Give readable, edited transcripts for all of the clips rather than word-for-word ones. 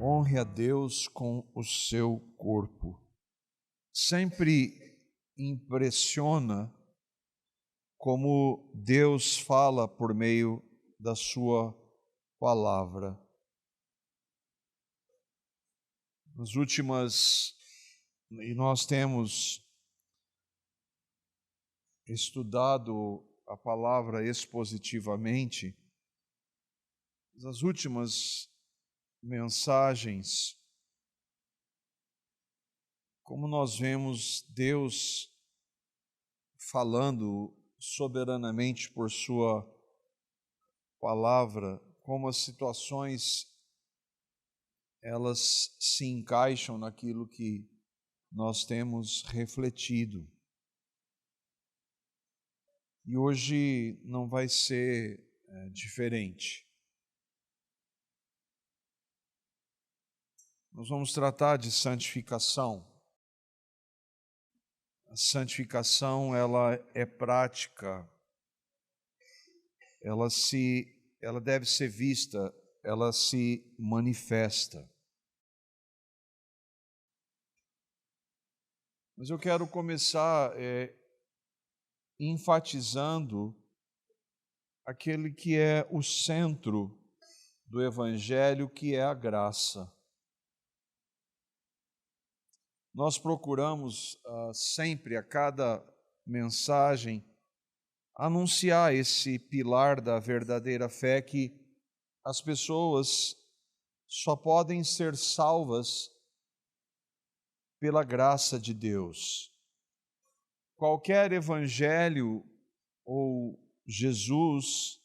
honre a Deus com o seu corpo. Sempre impressiona como Deus fala por meio da sua palavra. Nós temos estudado a palavra expositivamente. Nas últimas mensagens, como nós vemos Deus falando soberanamente por sua palavra, como as situações elas se encaixam naquilo que nós temos refletido. E hoje não vai ser diferente. Nós vamos tratar de santificação. A santificação, ela é prática. Ela deve ser vista, ela se manifesta. Mas eu quero começar enfatizando aquele que é o centro do Evangelho, que é a graça. Nós procuramos sempre, a cada mensagem, anunciar esse pilar da verdadeira fé, que as pessoas só podem ser salvas pela graça de Deus. Qualquer evangelho ou Jesus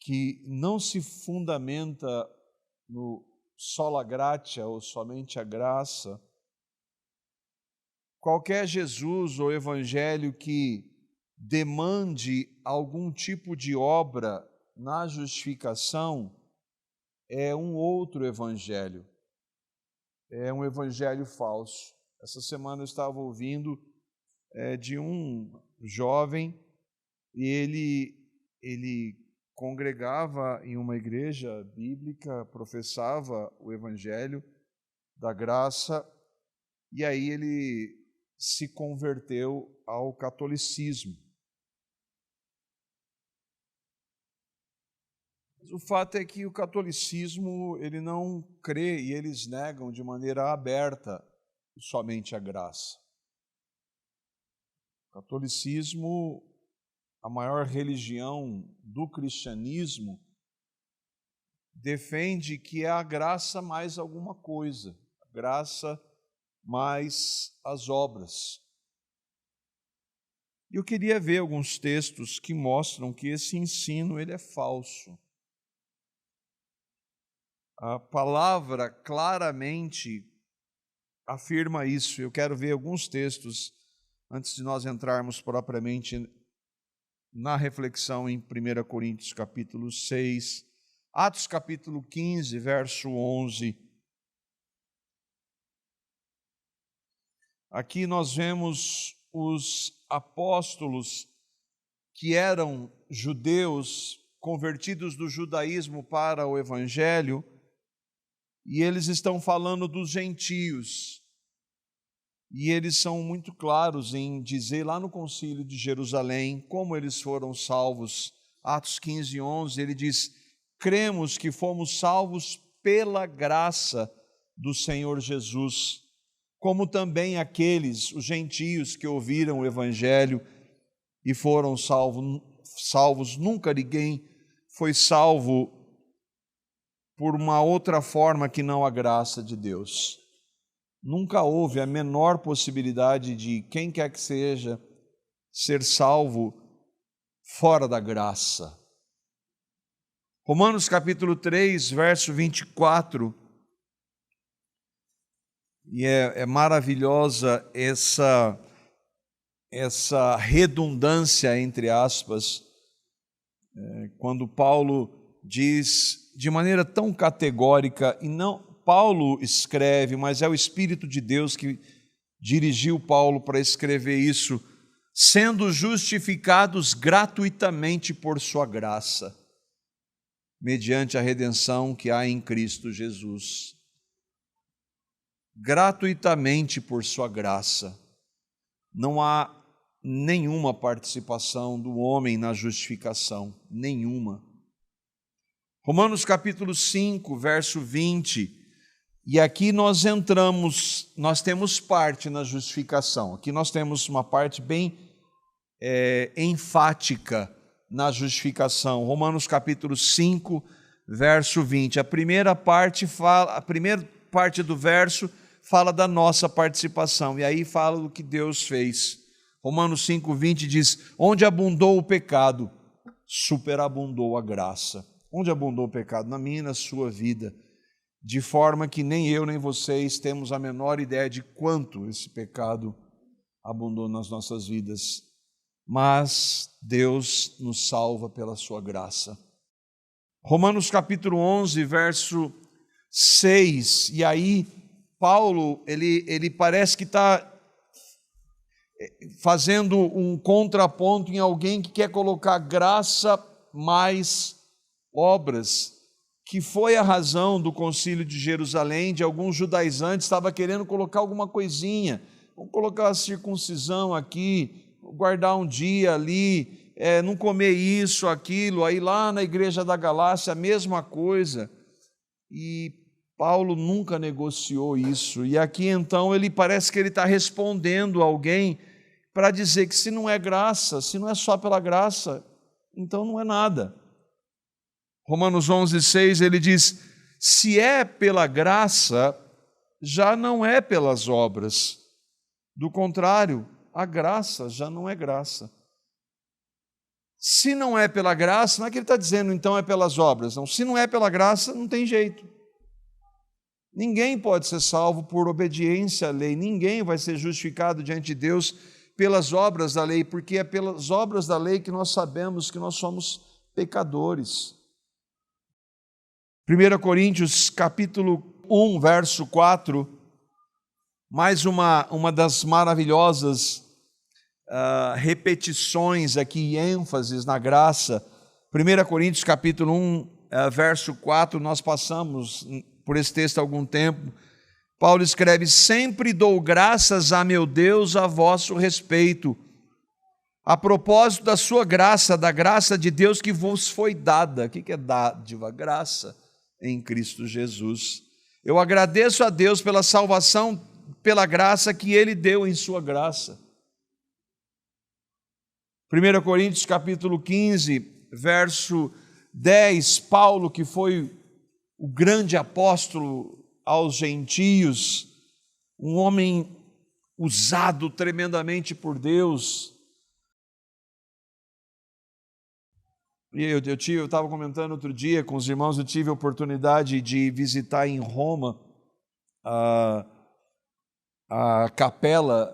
que não se fundamenta no sola gratia ou somente a graça, qualquer Jesus ou evangelho que demande algum tipo de obra na justificação é um outro evangelho, é um evangelho falso. Essa semana eu estava ouvindo de um jovem e ele congregava em uma igreja bíblica, professava o evangelho da graça e aí ele se converteu ao catolicismo. Mas o fato é que o catolicismo, ele não crê e eles negam de maneira aberta somente a graça. O catolicismo, a maior religião do cristianismo, defende que é a graça mais alguma coisa, a graça mais as obras. Eu queria ver alguns textos que mostram que esse ensino ele é falso. A palavra claramente afirma isso. Eu quero ver alguns textos antes de nós entrarmos propriamente na reflexão em 1 Coríntios capítulo 6, Atos capítulo 15, verso 11. Aqui nós vemos os apóstolos que eram judeus convertidos do judaísmo para o evangelho, e eles estão falando dos gentios. E eles são muito claros em dizer lá no concílio de Jerusalém como eles foram salvos. Atos 15, 11, ele diz: cremos que fomos salvos pela graça do Senhor Jesus, como também aqueles, os gentios que ouviram o evangelho e foram salvos. Nunca ninguém foi salvo por uma outra forma que não a graça de Deus. Nunca houve a menor possibilidade de quem quer que seja ser salvo fora da graça. Romanos capítulo 3, verso 24, e é maravilhosa essa redundância, entre aspas, quando Paulo diz de maneira tão categórica, e não Paulo escreve, mas é o Espírito de Deus que dirigiu Paulo para escrever isso, sendo justificados gratuitamente por sua graça. mediante a redenção que há em Cristo Jesus. Gratuitamente por sua graça. Não há nenhuma participação do homem na justificação, nenhuma. Romanos capítulo 5, verso 20, e aqui nós temos parte na justificação, aqui nós temos uma parte bem enfática na justificação. Romanos capítulo 5, verso 20, a primeira parte do verso fala da nossa participação, e aí fala do que Deus fez. Romanos 5, 20 diz, onde abundou o pecado, superabundou a graça. Onde abundou o pecado? Na minha e na sua vida, de forma que nem eu nem vocês temos a menor ideia de quanto esse pecado abundou nas nossas vidas. Mas Deus nos salva pela sua graça. Romanos capítulo 11, verso 6, e aí Paulo, ele parece que está fazendo um contraponto em alguém que quer colocar graça mais obras, que foi a razão do concílio de Jerusalém, de alguns judaizantes estavam querendo colocar alguma coisinha, vamos colocar a circuncisão aqui, guardar um dia ali, não comer isso, aquilo, aí lá na igreja da Galácia a mesma coisa, e Paulo nunca negociou isso, e aqui então ele parece que ele está respondendo a alguém para dizer que se não é graça, se não é só pela graça, então não é nada. Romanos 11, 6, ele diz, se é pela graça, já não é pelas obras, do contrário, a graça já não é graça. Se não é pela graça, não é que ele está dizendo então é pelas obras, não, se não é pela graça, não tem jeito. Ninguém pode ser salvo por obediência à lei, ninguém vai ser justificado diante de Deus pelas obras da lei, porque é pelas obras da lei que nós sabemos que nós somos pecadores. 1 Coríntios capítulo 1, verso 4, mais uma das maravilhosas repetições aqui, ênfases na graça. 1 Coríntios capítulo 1, verso 4, nós passamos por esse texto há algum tempo. Paulo escreve, sempre dou graças a meu Deus a vosso respeito, a propósito da sua graça, da graça de Deus que vos foi dada. O que é dádiva? Graça em Cristo Jesus. Eu agradeço a Deus pela salvação, pela graça que Ele deu em sua graça. 1 Coríntios capítulo 15, verso 10, Paulo, que foi o grande apóstolo aos gentios, um homem usado tremendamente por Deus. E eu estava comentando outro dia com os irmãos, eu tive a oportunidade de visitar em Roma a capela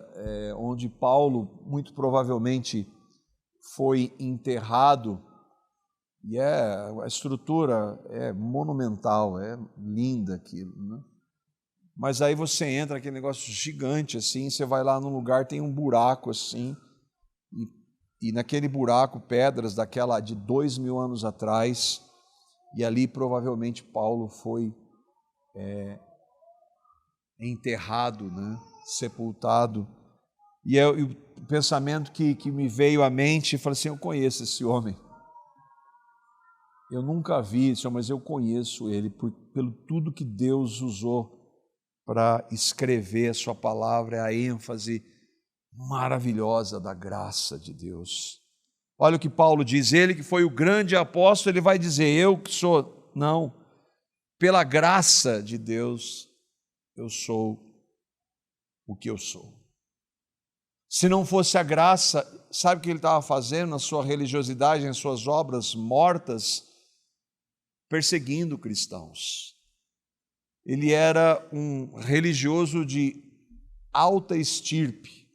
onde Paulo muito provavelmente foi enterrado, e a estrutura é monumental, é linda aquilo, né? Mas aí você entra, aquele negócio gigante assim, você vai lá num lugar, tem um buraco assim, e naquele buraco pedras daquela de 2000 anos atrás, e ali provavelmente Paulo foi enterrado, né? Sepultado. E o pensamento que me veio à mente, falei assim, eu conheço esse homem. Eu nunca vi isso, mas eu conheço ele pelo tudo que Deus usou para escrever a sua palavra, a ênfase maravilhosa da graça de Deus. Olha o que Paulo diz, ele que foi o grande apóstolo, ele vai dizer, eu que sou, não, pela graça de Deus, eu sou o que eu sou. Se não fosse a graça, sabe o que ele estava fazendo na sua religiosidade, nas suas obras mortas? Perseguindo cristãos. Ele era um religioso de alta estirpe,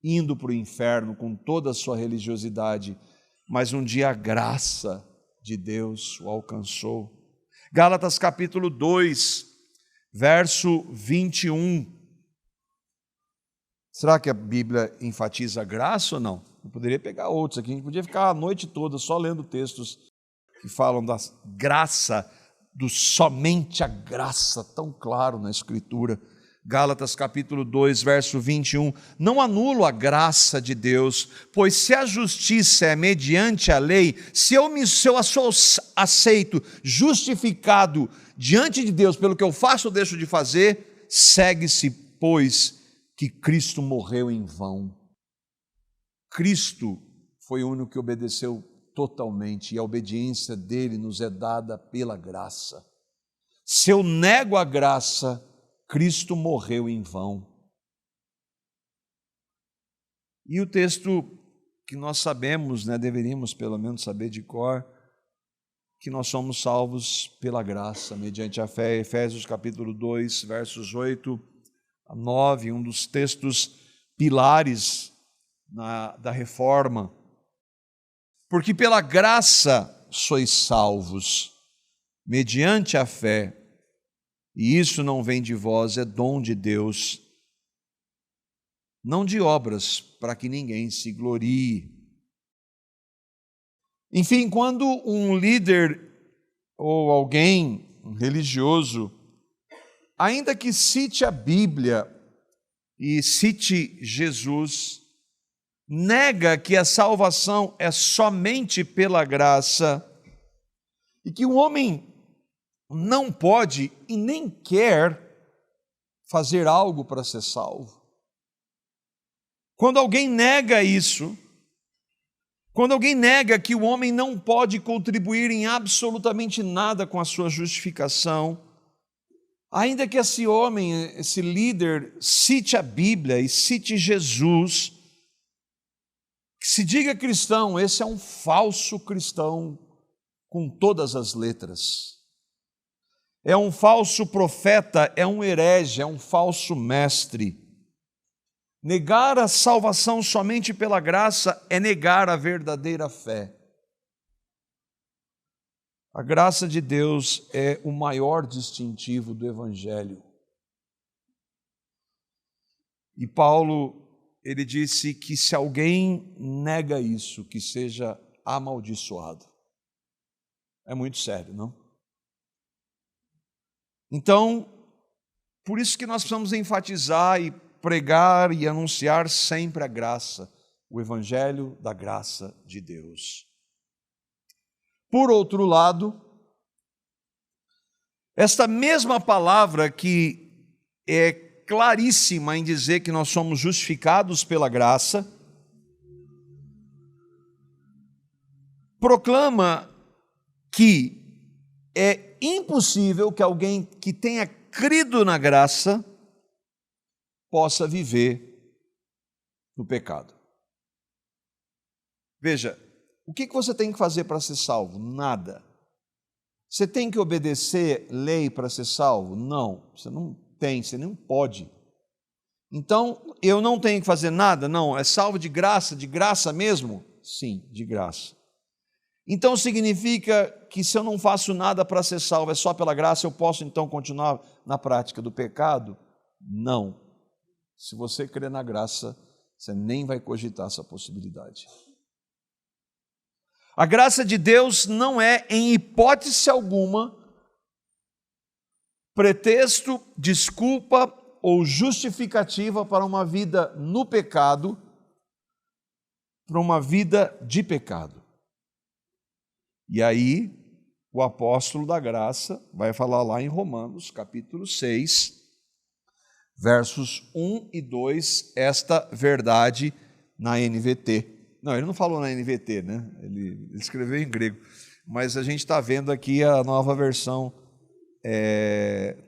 indo para o inferno com toda a sua religiosidade, mas um dia a graça de Deus o alcançou. Gálatas capítulo 2, verso 21. Será que a Bíblia enfatiza a graça ou não? Eu poderia pegar outros aqui, a gente podia ficar a noite toda só lendo textos que falam da graça, do somente a graça, tão claro na Escritura. Gálatas capítulo 2, verso 21, não anulo a graça de Deus, pois se a justiça é mediante a lei, se eu sou aceito, justificado diante de Deus pelo que eu faço ou deixo de fazer, segue-se, pois, que Cristo morreu em vão. Cristo foi o único que obedeceu totalmente, e a obediência dele nos é dada pela graça. Se eu nego a graça, Cristo morreu em vão. E o texto que nós sabemos, deveríamos pelo menos saber de cor, que nós somos salvos pela graça, mediante a fé, Efésios capítulo 2, versos 8 a 9, um dos textos pilares da reforma. Porque pela graça sois salvos, mediante a fé, e isso não vem de vós, é dom de Deus, não de obras, para que ninguém se glorie. Enfim, quando um líder ou alguém religioso, ainda que cite a Bíblia e cite Jesus, nega que a salvação é somente pela graça e que o homem não pode e nem quer fazer algo para ser salvo. Quando alguém nega isso, quando alguém nega que o homem não pode contribuir em absolutamente nada com a sua justificação, ainda que esse homem, esse líder, cite a Bíblia e cite Jesus, que se diga cristão, esse é um falso cristão com todas as letras. É um falso profeta, é um herege, é um falso mestre. Negar a salvação somente pela graça é negar a verdadeira fé. A graça de Deus é o maior distintivo do Evangelho. E Paulo, ele disse que se alguém nega isso, que seja amaldiçoado. É muito sério, não? Então, por isso que nós precisamos enfatizar e pregar e anunciar sempre a graça, o Evangelho da graça de Deus. Por outro lado, esta mesma palavra que é claríssima em dizer que nós somos justificados pela graça, proclama que é impossível que alguém que tenha crido na graça possa viver no pecado. Veja, o que você tem que fazer para ser salvo? Nada. Você tem que obedecer lei para ser salvo? Não, você não tem, você não pode. Então, eu não tenho que fazer nada? Não, é salvo de graça mesmo? Sim, de graça. Então significa que se eu não faço nada para ser salvo, é só pela graça, eu posso então continuar na prática do pecado? Não. Se você crer na graça, você nem vai cogitar essa possibilidade. A graça de Deus não é, em hipótese alguma, pretexto, desculpa ou justificativa para uma vida no pecado, para uma vida de pecado. E aí, o apóstolo da graça vai falar lá em Romanos, capítulo 6, versos 1 e 2, esta verdade na NVT. Não, ele não falou na NVT, né? Ele escreveu em grego. Mas a gente está vendo aqui a nova versão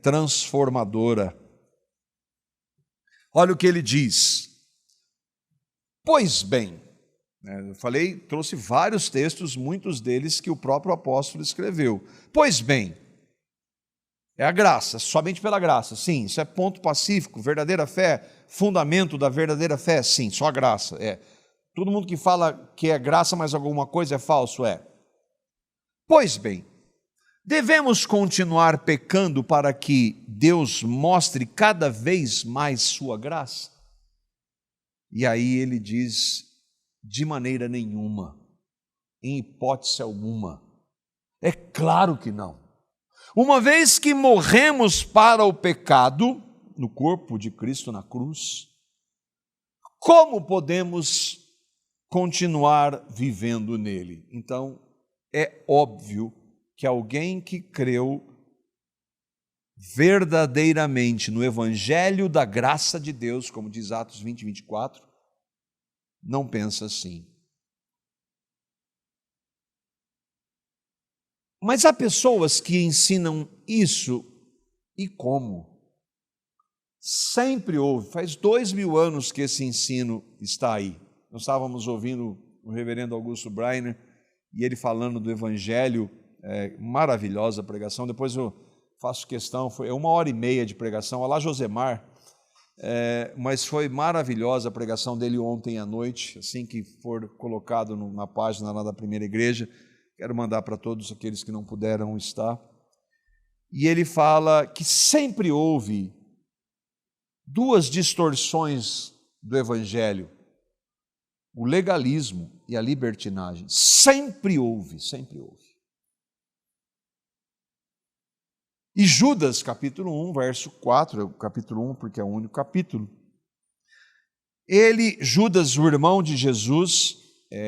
transformadora. Olha o que ele diz. Pois bem, eu falei, trouxe vários textos, muitos deles que o próprio apóstolo escreveu. Pois bem, é a graça, somente pela graça, sim, isso é ponto pacífico, verdadeira fé, fundamento da verdadeira fé, sim, só a graça, é. Todo mundo que fala que é graça, mas alguma coisa é falso, é. Pois bem, devemos continuar pecando para que Deus mostre cada vez mais sua graça? E aí ele diz, de maneira nenhuma, em hipótese alguma. É claro que não. Uma vez que morremos para o pecado, no corpo de Cristo na cruz, como podemos continuar vivendo nele? Então, é óbvio que alguém que creu verdadeiramente no Evangelho da graça de Deus, como diz Atos 20, 24, não pensa assim. Mas há pessoas que ensinam isso, e como? Sempre houve, faz 2000 anos que esse ensino está aí. Nós estávamos ouvindo o reverendo Augusto Breiner, e ele falando do Evangelho, maravilhosa pregação. Depois eu faço questão, foi 1h30 de pregação, olá Josemar, mas foi maravilhosa a pregação dele ontem à noite, assim que for colocado na página lá da Primeira Igreja, quero mandar para todos aqueles que não puderam estar. E ele fala que sempre houve duas distorções do Evangelho, o legalismo e a libertinagem. Sempre houve, sempre houve. E Judas, capítulo 1, verso 4, é o capítulo 1 porque é o único capítulo. Judas, o irmão de Jesus,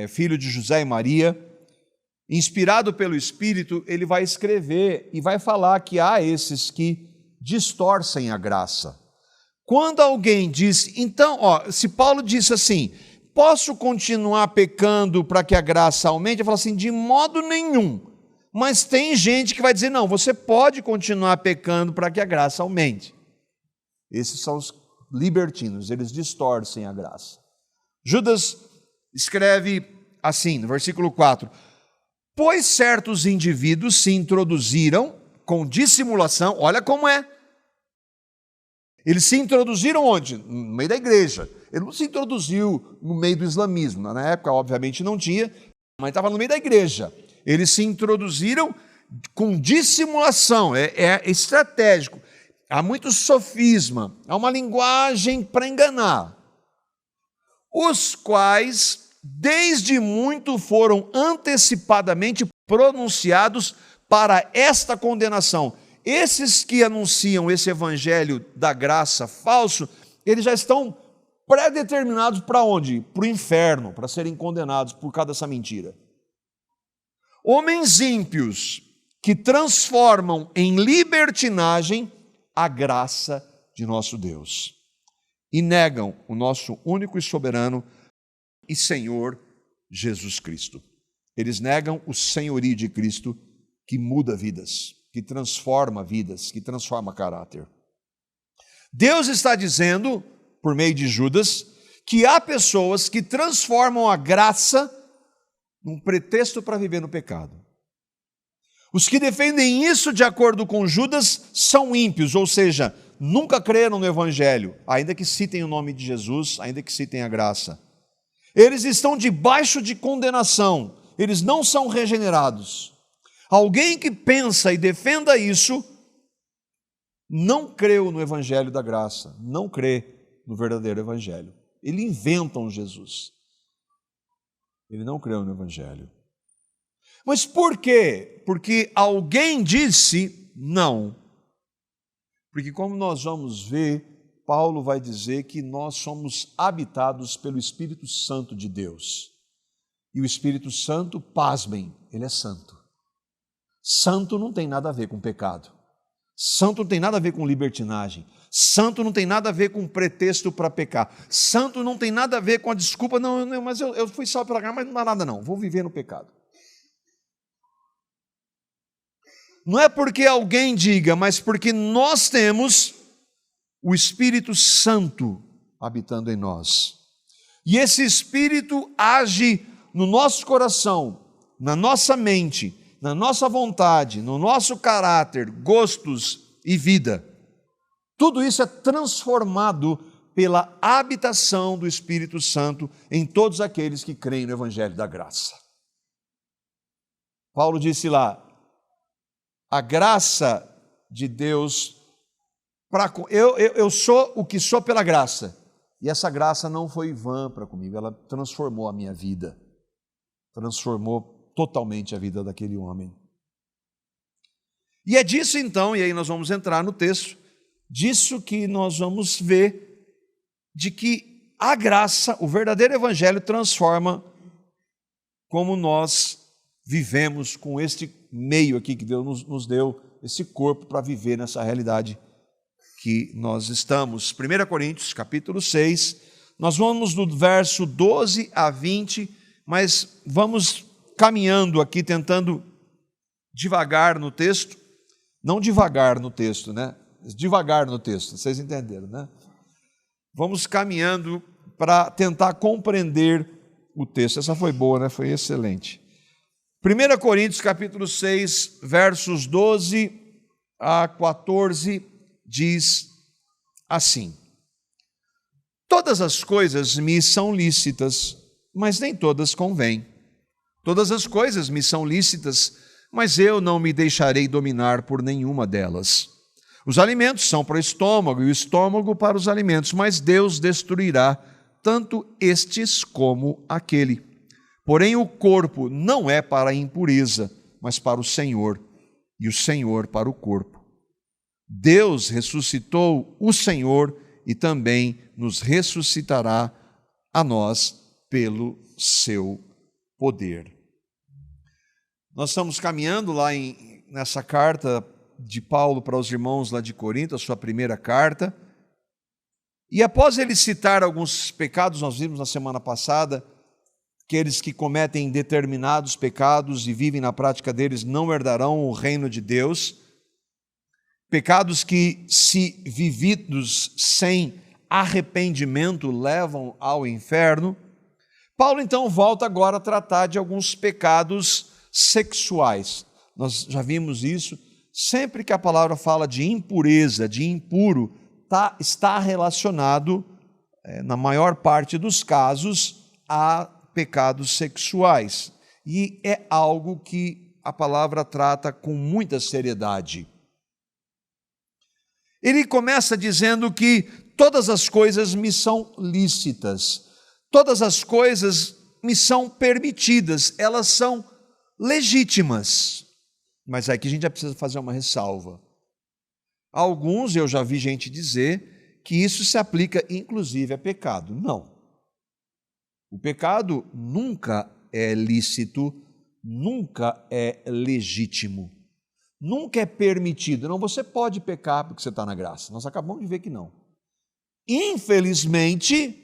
filho de José e Maria, inspirado pelo Espírito, ele vai escrever e vai falar que há esses que distorcem a graça. Quando alguém diz, então, se Paulo disse assim, posso continuar pecando para que a graça aumente? Eu falo assim, de modo nenhum. Mas tem gente que vai dizer, não, você pode continuar pecando para que a graça aumente. Esses são os libertinos, eles distorcem a graça. Judas escreve assim, no versículo 4, pois certos indivíduos se introduziram com dissimulação, olha como é. Eles se introduziram onde? No meio da igreja. Ele não se introduziu no meio do islamismo. Na época, obviamente, não tinha, mas estava no meio da igreja. Eles se introduziram com dissimulação, é estratégico. Há muito sofisma, há uma linguagem para enganar. Os quais, desde muito, foram antecipadamente pronunciados para esta condenação. Esses que anunciam esse evangelho da graça falso, eles já estão pré-determinados para onde? Para o inferno, para serem condenados por causa dessa mentira. Homens ímpios que transformam em libertinagem a graça de nosso Deus e negam o nosso único e soberano e Senhor Jesus Cristo. Eles negam o senhorio de Cristo que muda vidas, que transforma vidas, que transforma caráter. Deus está dizendo, por meio de Judas, que há pessoas que transformam a graça num pretexto para viver no pecado. Os que defendem isso, de acordo com Judas, são ímpios, ou seja, nunca creram no Evangelho, ainda que citem o nome de Jesus, ainda que citem a graça. Eles estão debaixo de condenação, eles não são regenerados. Alguém que pensa e defenda isso, não creu no Evangelho da graça, não crê no verdadeiro Evangelho. Ele inventa um Jesus. Ele não creu no Evangelho. Mas por quê? Porque alguém disse não. Porque como nós vamos ver, Paulo vai dizer que nós somos habitados pelo Espírito Santo de Deus. E o Espírito Santo, pasmem, ele é santo. Santo não tem nada a ver com pecado. Santo não tem nada a ver com libertinagem. Santo não tem nada a ver com pretexto para pecar. Santo não tem nada a ver com a desculpa, não, mas eu fui salvo pela graça, mas não dá nada não, vou viver no pecado. Não é porque alguém diga, mas porque nós temos o Espírito Santo habitando em nós. E esse Espírito age no nosso coração, na nossa mente, na nossa vontade, no nosso caráter, gostos e vida. Tudo isso é transformado pela habitação do Espírito Santo em todos aqueles que creem no Evangelho da graça. Paulo disse lá, a graça de Deus, eu sou o que sou pela graça, e essa graça não foi vã para comigo, ela transformou a minha vida, transformou totalmente a vida daquele homem. E é disso então, e aí nós vamos entrar no texto, disso que nós vamos ver, de que a graça, o verdadeiro evangelho transforma como nós vivemos com este meio aqui que Deus nos deu, esse corpo para viver nessa realidade que nós estamos. 1 Coríntios, capítulo 6, nós vamos do verso 12 a 20, mas vamos caminhando aqui, tentando devagar no texto, não devagar no texto, né? Devagar no texto, vocês entenderam, né? Vamos caminhando para tentar compreender o texto. Essa foi boa, né? Foi excelente. 1 Coríntios, capítulo 6, versos 12 a 14, diz assim: todas as coisas me são lícitas, mas nem todas convêm. Todas as coisas me são lícitas, mas eu não me deixarei dominar por nenhuma delas. Os alimentos são para o estômago e o estômago para os alimentos, mas Deus destruirá tanto estes como aquele. Porém, o corpo não é para a impureza, mas para o Senhor, e o Senhor para o corpo. Deus ressuscitou o Senhor e também nos ressuscitará a nós pelo seu poder. Nós estamos caminhando lá nessa carta de Paulo para os irmãos lá de Corinto, a sua primeira carta, e após ele citar alguns pecados, nós vimos na semana passada, aqueles que cometem determinados pecados e vivem na prática deles não herdarão o reino de Deus, pecados que, se vividos sem arrependimento, levam ao inferno. Paulo então volta agora a tratar de alguns pecados sexuais. Nós já vimos isso. Sempre que a palavra fala de impureza, de impuro, está relacionado, na maior parte dos casos, a pecados sexuais. E é algo que a palavra trata com muita seriedade. Ele começa dizendo que todas as coisas me são lícitas, todas as coisas me são permitidas, elas são legítimas. Mas aqui a gente já precisa fazer uma ressalva. Alguns, eu já vi gente dizer que isso se aplica inclusive a pecado. Não. O pecado nunca é lícito, nunca é legítimo, nunca é permitido. Não, você pode pecar porque você está na graça. Nós acabamos de ver que não. Infelizmente,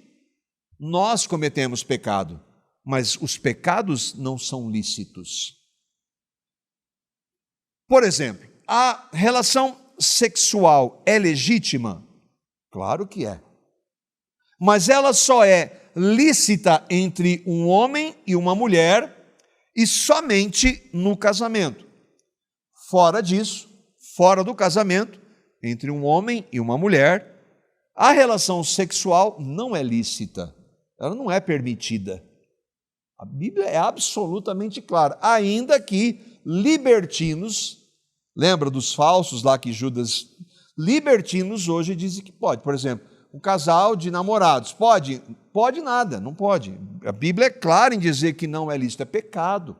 nós cometemos pecado, mas os pecados não são lícitos. Por exemplo, a relação sexual é legítima? Claro que é. Mas ela só é lícita entre um homem e uma mulher e somente no casamento. Fora disso, fora do casamento, entre um homem e uma mulher, a relação sexual não é lícita, ela não é permitida. A Bíblia é absolutamente clara, ainda que libertinos, lembra dos falsos lá que Judas, libertinos hoje dizem que pode. Por exemplo, um casal de namorados, pode? Pode nada, não pode. A Bíblia é clara em dizer que não é lícito, é pecado.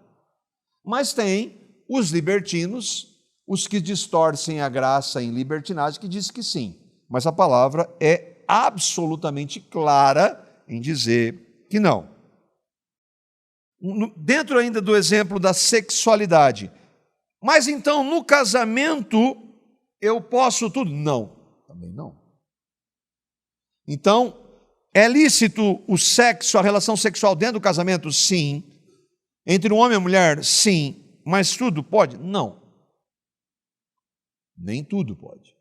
Mas tem os libertinos, os que distorcem a graça em libertinagem, que dizem que sim. Mas a palavra é absolutamente clara em dizer que não. Dentro ainda do exemplo da sexualidade. Mas então, no casamento, eu posso tudo? Não, também não. Então, é lícito o sexo, a relação sexual dentro do casamento? Sim. Entre um homem e uma mulher? Sim. Mas tudo pode? Não. Nem tudo pode.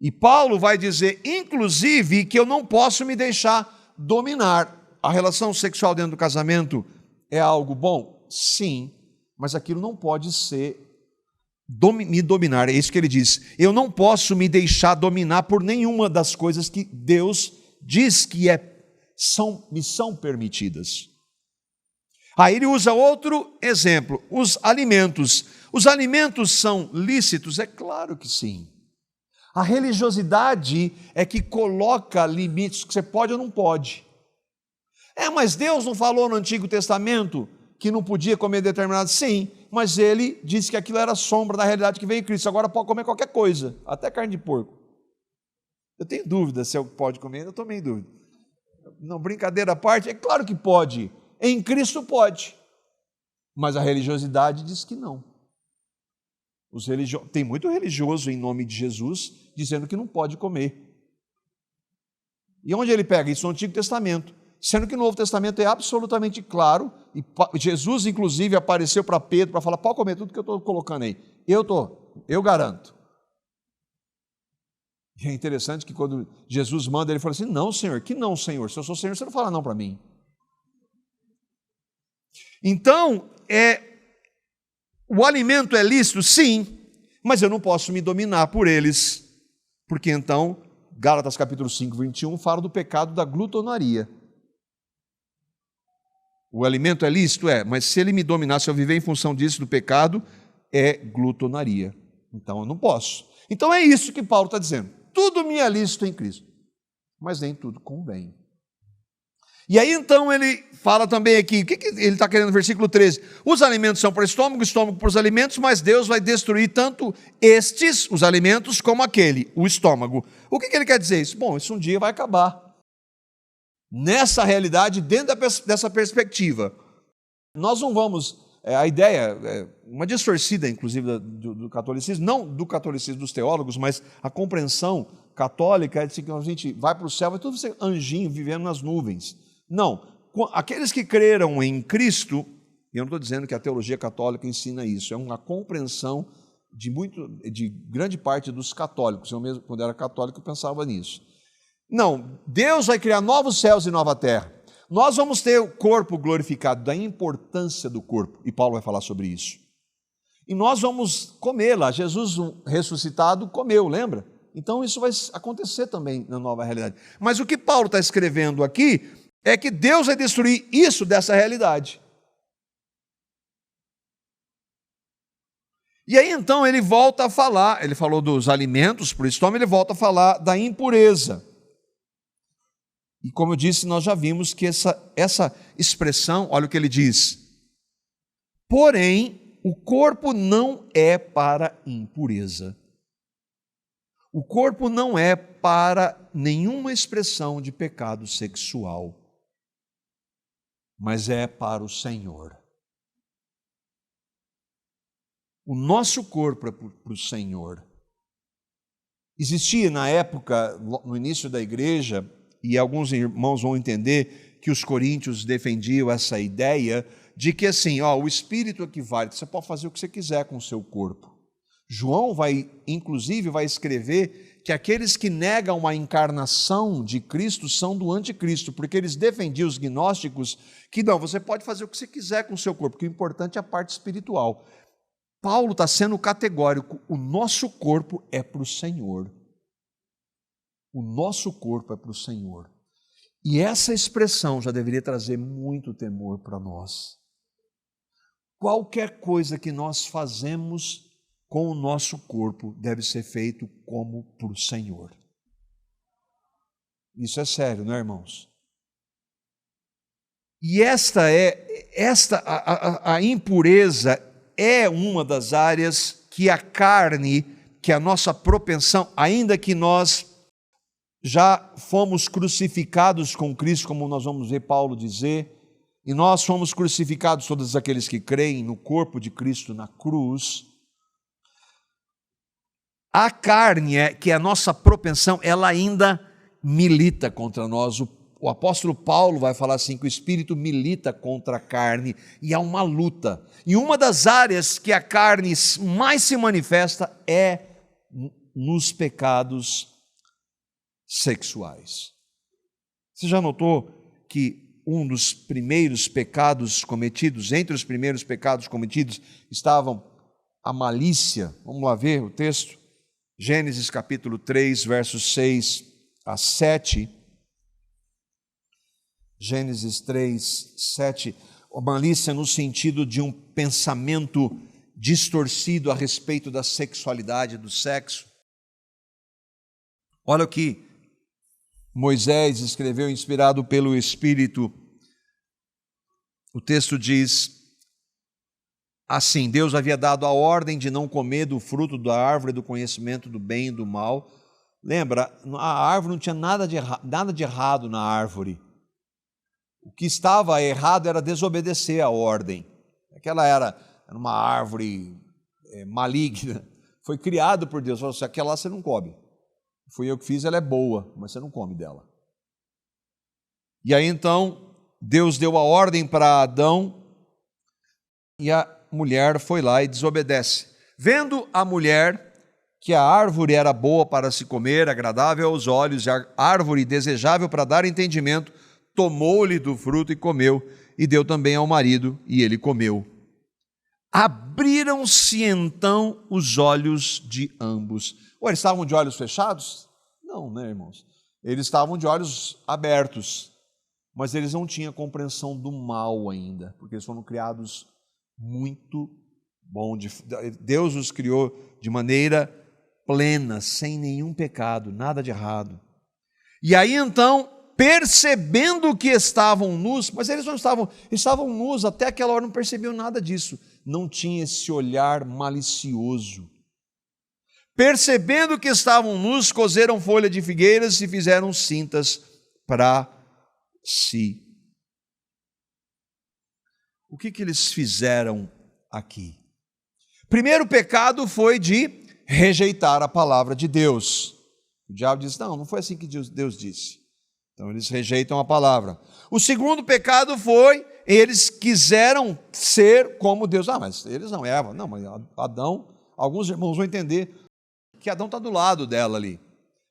E Paulo vai dizer, inclusive, que eu não posso me deixar dominar. A relação sexual dentro do casamento é algo bom? Sim. Mas aquilo não pode ser me dominar, é isso que ele diz. Eu não posso me deixar dominar por nenhuma das coisas que Deus diz que me são permitidas. Aí ele usa outro exemplo, os alimentos. Os alimentos são lícitos? É claro que sim. A religiosidade é que coloca limites, que você pode ou não pode. Mas Deus não falou no Antigo Testamento que não podia comer determinado? Sim, mas ele disse que aquilo era sombra da realidade que veio em Cristo. Agora pode comer qualquer coisa, até carne de porco. Eu tenho dúvida se pode comer, eu estou meio em dúvida. Não, brincadeira à parte, é claro que pode. Em Cristo pode. Mas a religiosidade diz que não. Tem muito religioso em nome de Jesus dizendo que não pode comer. E onde ele pega isso? No Antigo Testamento. Sendo que o Novo Testamento é absolutamente claro, e Jesus, inclusive, apareceu para Pedro para falar: pode comer tudo que eu estou colocando aí. Eu garanto. E é interessante que quando Jesus manda, ele fala assim: não, Senhor, que não, Senhor. Se eu sou Senhor, você não fala não para mim. Então, o alimento é lícito? Sim, mas eu não posso me dominar por eles, porque então, Gálatas capítulo 5, 21, fala do pecado da glutonaria. O alimento é lícito? Mas se ele me dominar, se eu viver em função disso, do pecado, é glutonaria. Então eu não posso. Então é isso que Paulo está dizendo. Tudo me é lícito em Cristo, mas nem tudo convém. E aí então ele fala também aqui, o que ele está querendo no versículo 13? Os alimentos são para o estômago para os alimentos, mas Deus vai destruir tanto estes, os alimentos, como aquele, o estômago. O que ele quer dizer isso? Bom, isso um dia vai acabar. Nessa realidade, dentro dessa perspectiva, nós não vamos, a ideia, uma distorcida inclusive do catolicismo, não do catolicismo dos teólogos, mas a compreensão católica é de que a gente vai para o céu, vai tudo ser anjinho vivendo nas nuvens. Não, aqueles que creram em Cristo, e eu não estou dizendo que a teologia católica ensina isso, é uma compreensão de grande parte dos católicos. Eu mesmo, quando era católico, pensava nisso. Não, Deus vai criar novos céus e nova terra. Nós vamos ter o corpo glorificado, da importância do corpo, e Paulo vai falar sobre isso. E nós vamos comer lá. Jesus ressuscitado comeu, lembra? Então isso vai acontecer também na nova realidade. Mas o que Paulo está escrevendo aqui é que Deus vai destruir isso dessa realidade. E aí então ele volta a falar, ele falou dos alimentos para o estômago, ele volta a falar da impureza. E como eu disse, nós já vimos que essa expressão, olha o que ele diz: porém, o corpo não é para impureza. O corpo não é para nenhuma expressão de pecado sexual, mas é para o Senhor. O nosso corpo é para o Senhor. Existia na época, no início da igreja, e alguns irmãos vão entender que os coríntios defendiam essa ideia de que assim, o espírito equivale, você pode fazer o que você quiser com o seu corpo. João inclusive vai escrever que aqueles que negam a encarnação de Cristo são do anticristo, porque eles defendiam, os gnósticos, que não, você pode fazer o que você quiser com o seu corpo, que o importante é a parte espiritual. Paulo está sendo categórico, o nosso corpo é para o Senhor. O nosso corpo é para o Senhor. E essa expressão já deveria trazer muito temor para nós. Qualquer coisa que nós fazemos com o nosso corpo deve ser feito como para o Senhor. Isso é sério, não é, irmãos? E a impureza é uma das áreas que a carne, que a nossa propensão, ainda que nós já fomos crucificados com Cristo, como nós vamos ver Paulo dizer, e nós fomos crucificados, todos aqueles que creem no corpo de Cristo na cruz. A carne, que é a nossa propensão, ela ainda milita contra nós. O apóstolo Paulo vai falar assim, que o Espírito milita contra a carne, e há uma luta. E uma das áreas que a carne mais se manifesta é nos pecados sexuais. Você já notou que um dos primeiros pecados cometidos, entre os primeiros pecados cometidos, estavam a malícia? Vamos lá ver o texto. Gênesis capítulo 3, versos 6 a 7. Gênesis 3, 7. A malícia no sentido de um pensamento distorcido a respeito da sexualidade, do sexo. Olha o que Moisés escreveu, inspirado pelo Espírito. O texto diz: assim, Deus havia dado a ordem de não comer do fruto da árvore do conhecimento do bem e do mal. Lembra, a árvore não tinha nada de errado na árvore. O que estava errado era desobedecer a ordem. Aquela era uma árvore maligna. Foi criado por Deus. Falou assim, aquela lá você não come. Fui eu que fiz, ela é boa, mas você não come dela. E aí então, Deus deu a ordem para Adão e a mulher foi lá e desobedece. Vendo a mulher que a árvore era boa para se comer, agradável aos olhos, e a árvore desejável para dar entendimento, tomou-lhe do fruto e comeu, e deu também ao marido, e ele comeu. Abriram-se então os olhos de ambos. Ou eles estavam de olhos fechados? Não, né, irmãos? Eles estavam de olhos abertos, mas eles não tinham compreensão do mal ainda, porque eles foram criados muito bom. Deus os criou de maneira plena, sem nenhum pecado, nada de errado. E aí então, percebendo que estavam nus, mas eles não estavam nus, até aquela hora não percebiam nada disso, não tinha esse olhar malicioso. Percebendo que estavam nus, coseram folha de figueiras e fizeram cintas para si. O que eles fizeram aqui? Primeiro pecado foi de rejeitar a palavra de Deus. O diabo disse, não foi assim que Deus disse. Então eles rejeitam a palavra. O segundo pecado foi, eles quiseram ser como Deus. Mas eles não, Eva. Não, mas Adão, alguns irmãos vão entender que Adão está do lado dela ali.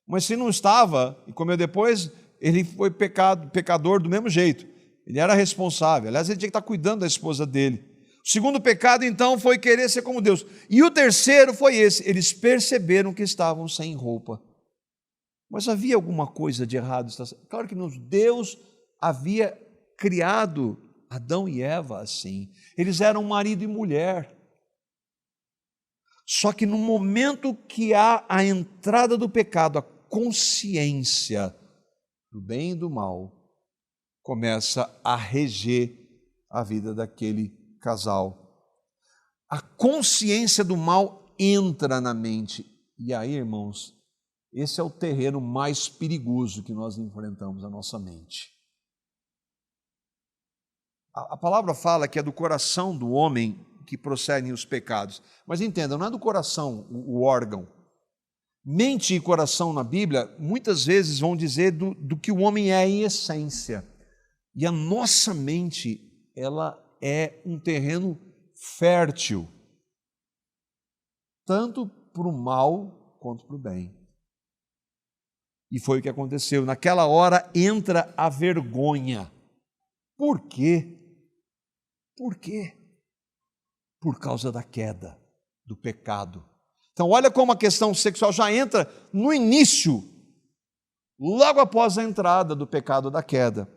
Mas se não estava, e comeu depois, ele foi pecador do mesmo jeito. Ele era responsável. Aliás, ele tinha que estar cuidando da esposa dele. O segundo pecado, então, foi querer ser como Deus. E o terceiro foi esse. Eles perceberam que estavam sem roupa. Mas havia alguma coisa de errado? Claro que não. Deus havia criado Adão e Eva assim. Eles eram marido e mulher. Só que no momento que há a entrada do pecado, a consciência do bem e do mal começa a reger a vida daquele casal. A consciência do mal entra na mente. E aí, irmãos, esse é o terreno mais perigoso que nós enfrentamos, a nossa mente. A palavra fala que é do coração do homem que procedem os pecados. Mas entenda, não é do coração o órgão. Mente e coração na Bíblia muitas vezes vão dizer do que o homem é em essência. E a nossa mente, ela é um terreno fértil, tanto para o mal quanto para o bem. E foi o que aconteceu. Naquela hora entra a vergonha. Por quê? Por quê? Por causa da queda, do pecado. Então olha como a questão sexual já entra no início, logo após a entrada do pecado da queda.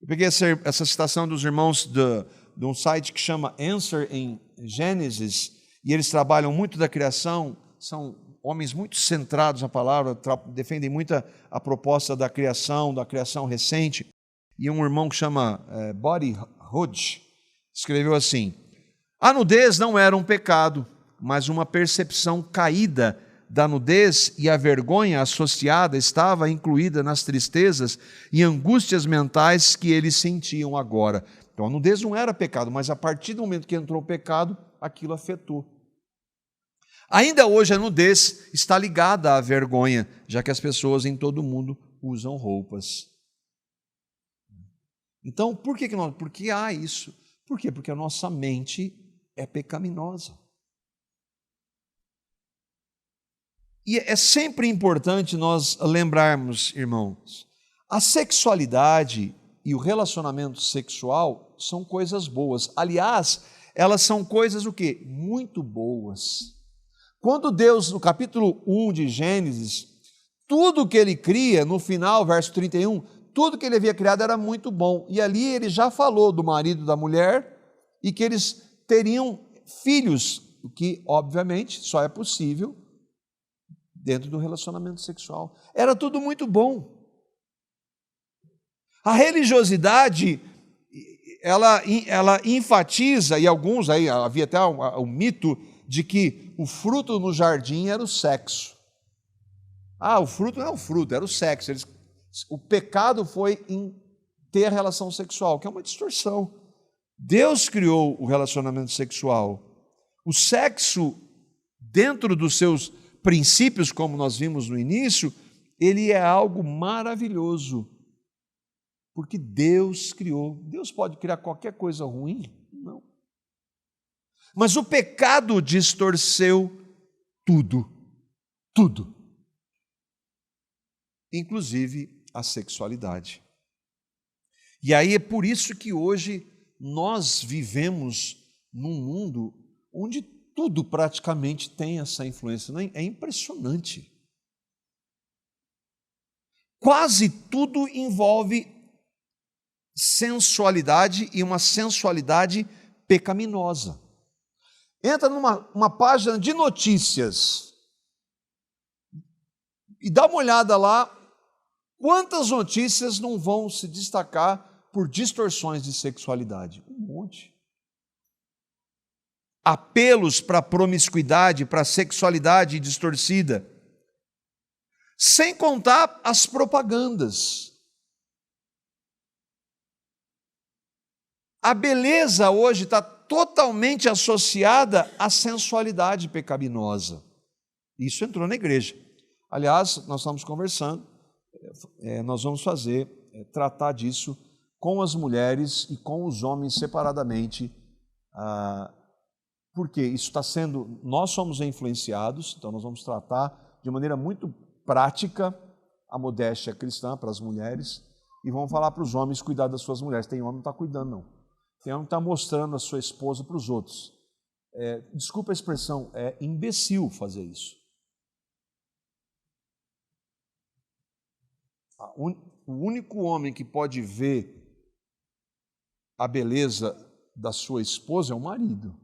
Eu peguei essa citação dos irmãos de um site que chama Answer in Genesis, e eles trabalham muito da criação, são homens muito centrados na palavra, defendem muito a proposta da criação recente. E um irmão que chama Buddy Hodge escreveu assim: a nudez não era um pecado, mas uma percepção caída da nudez, e a vergonha associada estava incluída nas tristezas e angústias mentais que eles sentiam agora. Então a nudez não era pecado, mas a partir do momento que entrou o pecado, aquilo afetou. Ainda hoje a nudez está ligada à vergonha, já que as pessoas em todo o mundo usam roupas. Então, por que há isso? Por quê? Porque a nossa mente é pecaminosa. E é sempre importante nós lembrarmos, irmãos, a sexualidade e o relacionamento sexual são coisas boas. Aliás, elas são coisas o quê? Muito boas. Quando Deus, no capítulo 1 de Gênesis, tudo que ele cria, no final, verso 31, tudo que ele havia criado era muito bom. E ali ele já falou do marido e da mulher e que eles teriam filhos, o que, obviamente, só é possível dentro do relacionamento sexual. Era tudo muito bom. A religiosidade, ela enfatiza, e alguns aí, havia até o mito de que o fruto no jardim era o sexo. O fruto não é o fruto, era o sexo. O pecado foi em ter relação sexual, que é uma distorção. Deus criou o relacionamento sexual. O sexo, dentro dos seus princípios, como nós vimos no início, ele é algo maravilhoso, porque Deus criou. Deus pode criar qualquer coisa ruim? Não. Mas o pecado distorceu tudo, tudo, inclusive a sexualidade. E aí é por isso que hoje nós vivemos num mundo onde tudo praticamente tem essa influência. É impressionante. Quase tudo envolve sensualidade e uma sensualidade pecaminosa. Entra numa página de notícias e dá uma olhada lá, quantas notícias não vão se destacar por distorções de sexualidade? Um monte. Apelos para a promiscuidade, para a sexualidade distorcida. Sem contar as propagandas. A beleza hoje está totalmente associada à sensualidade pecaminosa. Isso entrou na igreja. Aliás, nós estamos conversando, nós vamos tratar disso com as mulheres e com os homens separadamente, porque isso está sendo, nós somos influenciados, então nós vamos tratar de maneira muito prática a modéstia cristã para as mulheres e vamos falar para os homens cuidar das suas mulheres. Tem homem que não está cuidando, não. Tem homem que está mostrando a sua esposa para os outros. Desculpa a expressão, é imbecil fazer isso. O único homem que pode ver a beleza da sua esposa é o marido.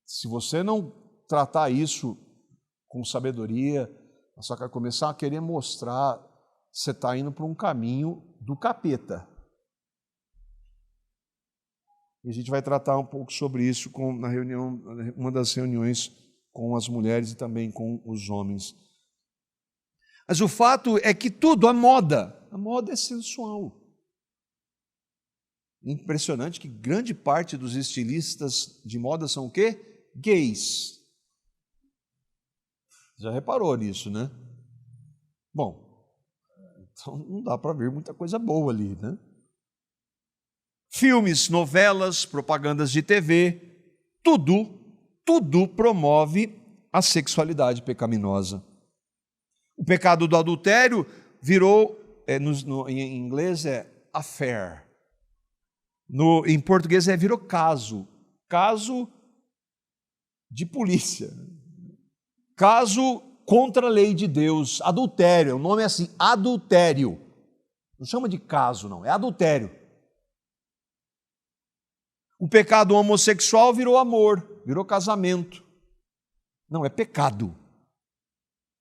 Se você não tratar isso com sabedoria, você vai começar a querer mostrar, você está indo para um caminho do capeta. E a gente vai tratar um pouco sobre isso na reunião, uma das reuniões com as mulheres e também com os homens. Mas o fato é que tudo, a moda é sensual. Impressionante que grande parte dos estilistas de moda são o quê? Gays. Já reparou nisso, né? Bom, então não dá para ver muita coisa boa ali, né? Filmes, novelas, propagandas de TV, tudo promove a sexualidade pecaminosa. O pecado do adultério virou, em inglês é affair. Em português virou caso de polícia, caso contra a lei de Deus, adultério, o nome é assim, adultério. Não chama de caso, não, é adultério. O pecado homossexual virou amor, virou casamento. Não, é pecado.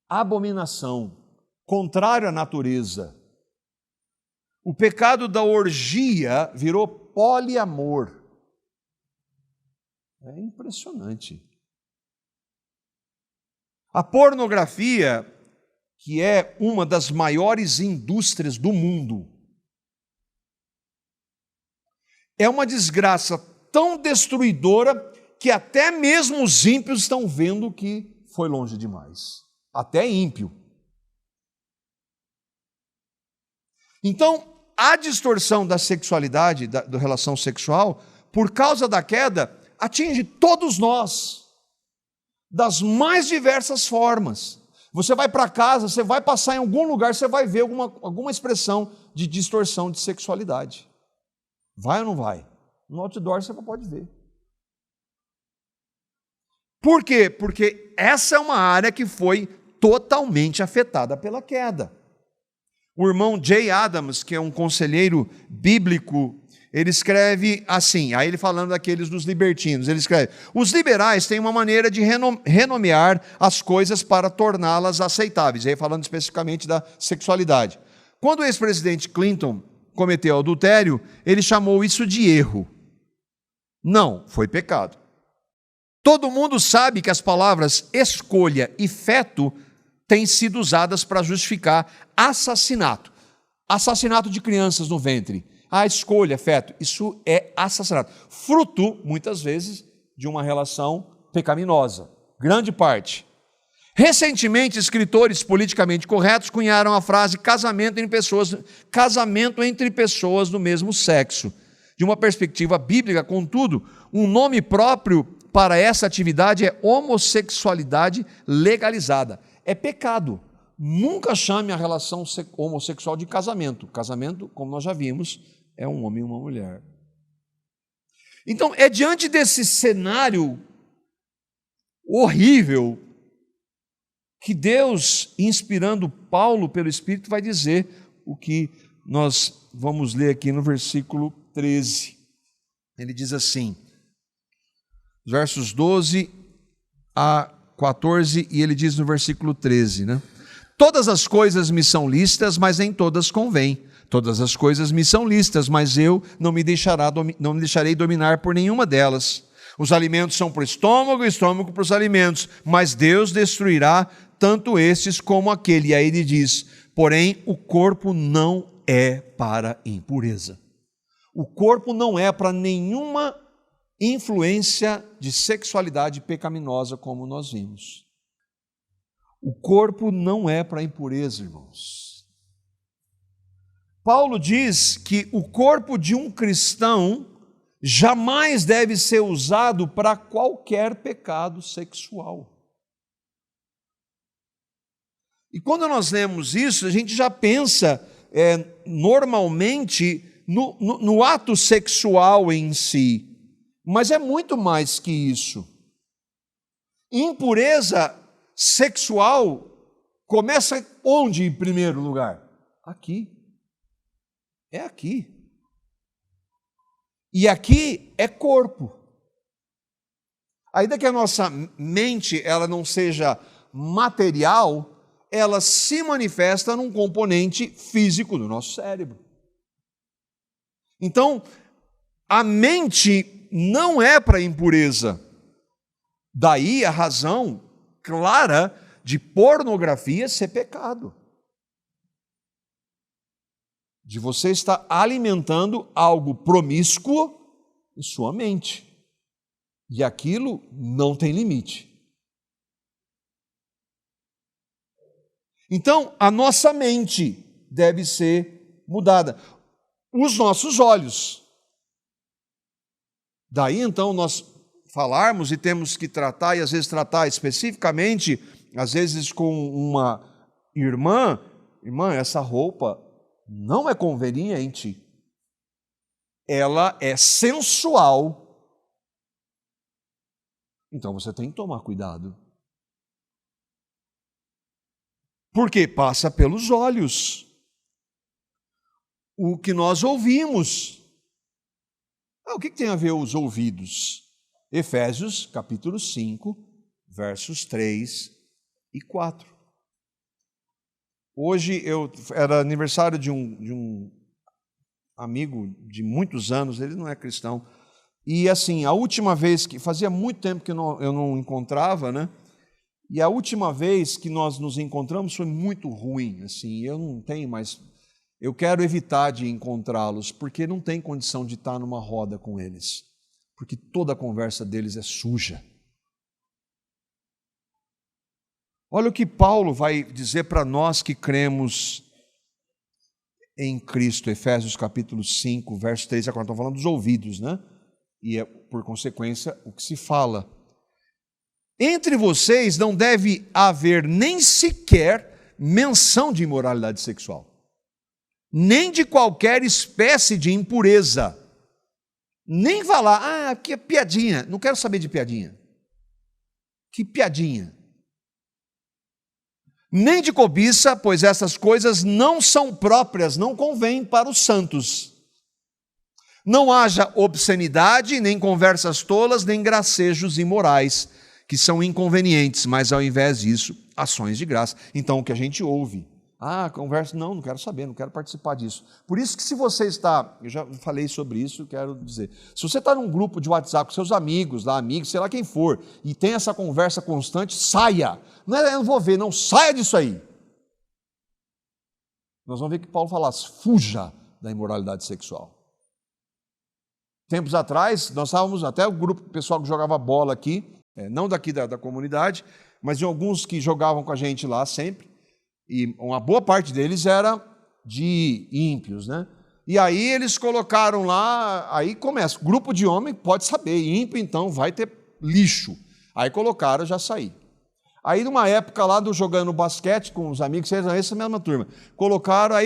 Abominação, contrário à natureza. O pecado da orgia virou poliamor. É impressionante. A pornografia, que é uma das maiores indústrias do mundo, é uma desgraça tão destruidora que até mesmo os ímpios estão vendo que foi longe demais. Até ímpio. Então, a distorção da sexualidade, da relação sexual, por causa da queda, atinge todos nós, das mais diversas formas. Você vai para casa, você vai passar em algum lugar, você vai ver alguma expressão de distorção de sexualidade. Vai ou não vai? No outdoor você pode ver. Por quê? Porque essa é uma área que foi totalmente afetada pela queda. O irmão Jay Adams, que é um conselheiro bíblico, ele escreve assim, aí ele falando daqueles dos libertinos, ele escreve: os liberais têm uma maneira de renomear as coisas para torná-las aceitáveis, aí falando especificamente da sexualidade. quando o ex-presidente Clinton cometeu adultério, ele chamou isso de erro. Não, foi pecado. Todo mundo sabe que as palavras escolha e feto têm sido usadas para justificar assassinato. Assassinato de crianças no ventre. A escolha, feto, isso é assassinato. Fruto, muitas vezes, de uma relação pecaminosa. Grande parte. Recentemente, escritores politicamente corretos cunharam a frase casamento entre pessoas do mesmo sexo. De uma perspectiva bíblica, contudo, um nome próprio para essa atividade é homossexualidade legalizada. É pecado. Nunca chame a relação homossexual de casamento. Casamento, como nós já vimos, é um homem e uma mulher. Então, é diante desse cenário horrível que Deus, inspirando Paulo pelo Espírito, vai dizer o que nós vamos ler aqui no versículo 13. Ele diz assim, versos 12 a 14, e ele diz no versículo 13, né? Todas as coisas me são lícitas, mas nem todas convêm. Todas as coisas me são lícitas, mas eu não me deixarei dominar por nenhuma delas. Os alimentos são para o estômago, o estômago para os alimentos, mas Deus destruirá tanto estes como aquele. E aí ele diz, porém o corpo não é para impureza. O corpo não é para nenhuma influência de sexualidade pecaminosa, como nós vimos. O corpo não é para impureza, irmãos. Paulo diz que o corpo de um cristão jamais deve ser usado para qualquer pecado sexual. E quando nós lemos isso, a gente já pensa normalmente no ato sexual em si, mas é muito mais que isso. Impureza sexual começa onde em primeiro lugar? Aqui. É aqui. E aqui é corpo. Ainda que a nossa mente ela não seja material, ela se manifesta num componente físico do nosso cérebro. Então, a mente não é para impureza. Daí a razão clara de pornografia ser pecado. De você estar alimentando algo promíscuo em sua mente. E aquilo não tem limite. Então, a nossa mente deve ser mudada. Os nossos olhos. Daí, então, nós falarmos e temos que tratar, e às vezes tratar especificamente, às vezes com uma irmã, essa roupa não é conveniente, ela é sensual, então você tem que tomar cuidado. Porque passa pelos olhos. O que nós ouvimos. O que tem a ver os ouvidos? Efésios, capítulo 5, versos 3 e 4. Hoje era aniversário de um amigo de muitos anos, ele não é cristão. E assim, a última vez que... Fazia muito tempo que eu não encontrava, né? E a última vez que nós nos encontramos foi muito ruim, assim, eu não tenho mais... Eu quero evitar de encontrá-los, porque não tem condição de estar numa roda com eles, porque toda a conversa deles é suja. Olha o que Paulo vai dizer para nós que cremos em Cristo, Efésios capítulo 5, verso 3 a 4, estamos falando dos ouvidos, né? E é, por consequência, o que se fala. Entre vocês não deve haver nem sequer menção de imoralidade sexual, nem de qualquer espécie de impureza, nem falar, que piadinha, não quero saber de piadinha. Que piadinha. Nem de cobiça, pois essas coisas não são próprias, não convêm para os santos. Não haja obscenidade, nem conversas tolas, nem gracejos imorais, que são inconvenientes, mas ao invés disso, ações de graça. Então, o que a gente ouve, Ah, conversa, não quero saber, não quero participar disso. Por isso que se você está, eu já falei sobre isso, quero dizer, se você está num grupo de WhatsApp com seus amigos, sei lá quem for, e tem essa conversa constante, saia. Não é, eu não vou ver, não, saia disso aí. Nós vamos ver que Paulo fala, fuja da imoralidade sexual. Tempos atrás, nós estávamos, até o grupo pessoal que jogava bola aqui, não daqui da comunidade, mas de alguns que jogavam com a gente lá sempre, e uma boa parte deles era de ímpios, né? E aí eles colocaram lá, aí começa, grupo de homem pode saber, ímpio então vai ter lixo. Aí colocaram, já saí. Aí numa época lá do jogando basquete com os amigos, essa mesma turma, colocaram,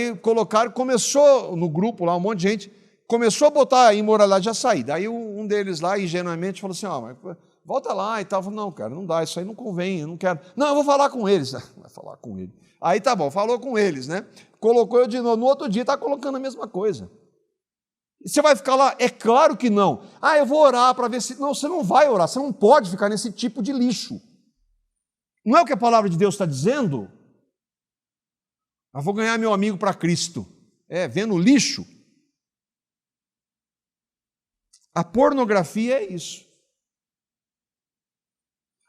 começou no grupo lá, um monte de gente, começou a botar a imoralidade, já saí. Daí um deles lá, ingenuamente, falou assim, mas volta lá e tal. Eu falei, não, cara, não dá, isso aí não convém, eu não quero. Não, eu vou falar com eles. Vai falar com ele. Aí tá bom, falou com eles, né? Colocou eu de novo, no outro dia está colocando a mesma coisa. E você vai ficar lá? É claro que não. Eu vou orar para ver se... Não, você não vai orar, você não pode ficar nesse tipo de lixo. Não é o que a palavra de Deus está dizendo? Eu vou ganhar meu amigo para Cristo. Vendo lixo. A pornografia é isso.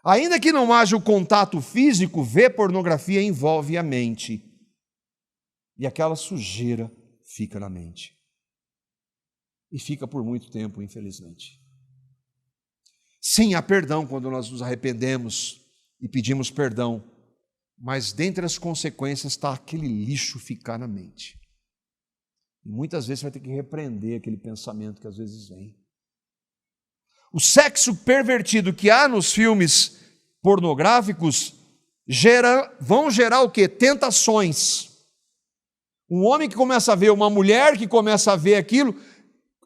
Ainda que não haja o contato físico, ver pornografia envolve a mente. E aquela sujeira fica na mente. E fica por muito tempo, infelizmente. Sim, há perdão quando nós nos arrependemos e pedimos perdão, mas dentre as consequências está aquele lixo ficar na mente. E muitas vezes você vai ter que repreender aquele pensamento que às vezes vem. O sexo pervertido que há nos filmes pornográficos vão gerar o quê? Tentações. Um homem que começa a ver uma mulher que começa a ver aquilo,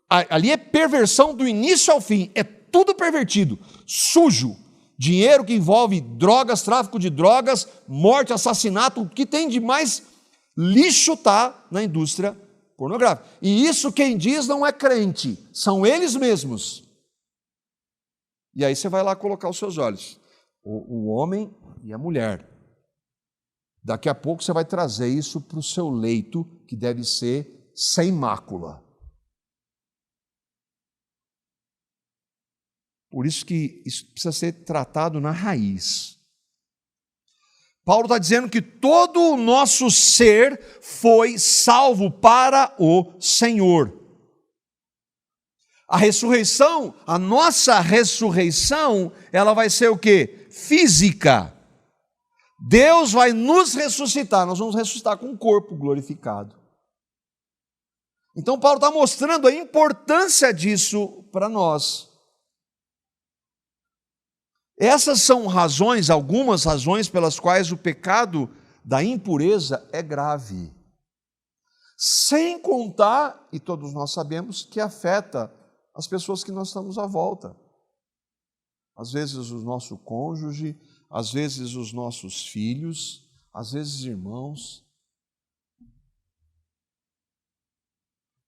ali é perversão do início ao fim, é tudo pervertido, sujo. Dinheiro que envolve drogas, tráfico de drogas, morte, assassinato, o que tem de mais lixo está na indústria pornográfica. E isso quem diz não é crente, são eles mesmos. E aí você vai lá colocar os seus olhos, o homem e a mulher. Daqui a pouco você vai trazer isso para o seu leito, que deve ser sem mácula. Por isso que isso precisa ser tratado na raiz. Paulo está dizendo que todo o nosso ser foi salvo para o Senhor. A ressurreição, a nossa ressurreição, ela vai ser o quê? Física. Deus vai nos ressuscitar, nós vamos ressuscitar com um corpo glorificado. Então Paulo está mostrando a importância disso para nós. Essas são razões, algumas razões pelas quais o pecado da impureza é grave. Sem contar, e todos nós sabemos, que afeta as pessoas que nós estamos à volta. Às vezes o nosso cônjuge, às vezes os nossos filhos, às vezes irmãos.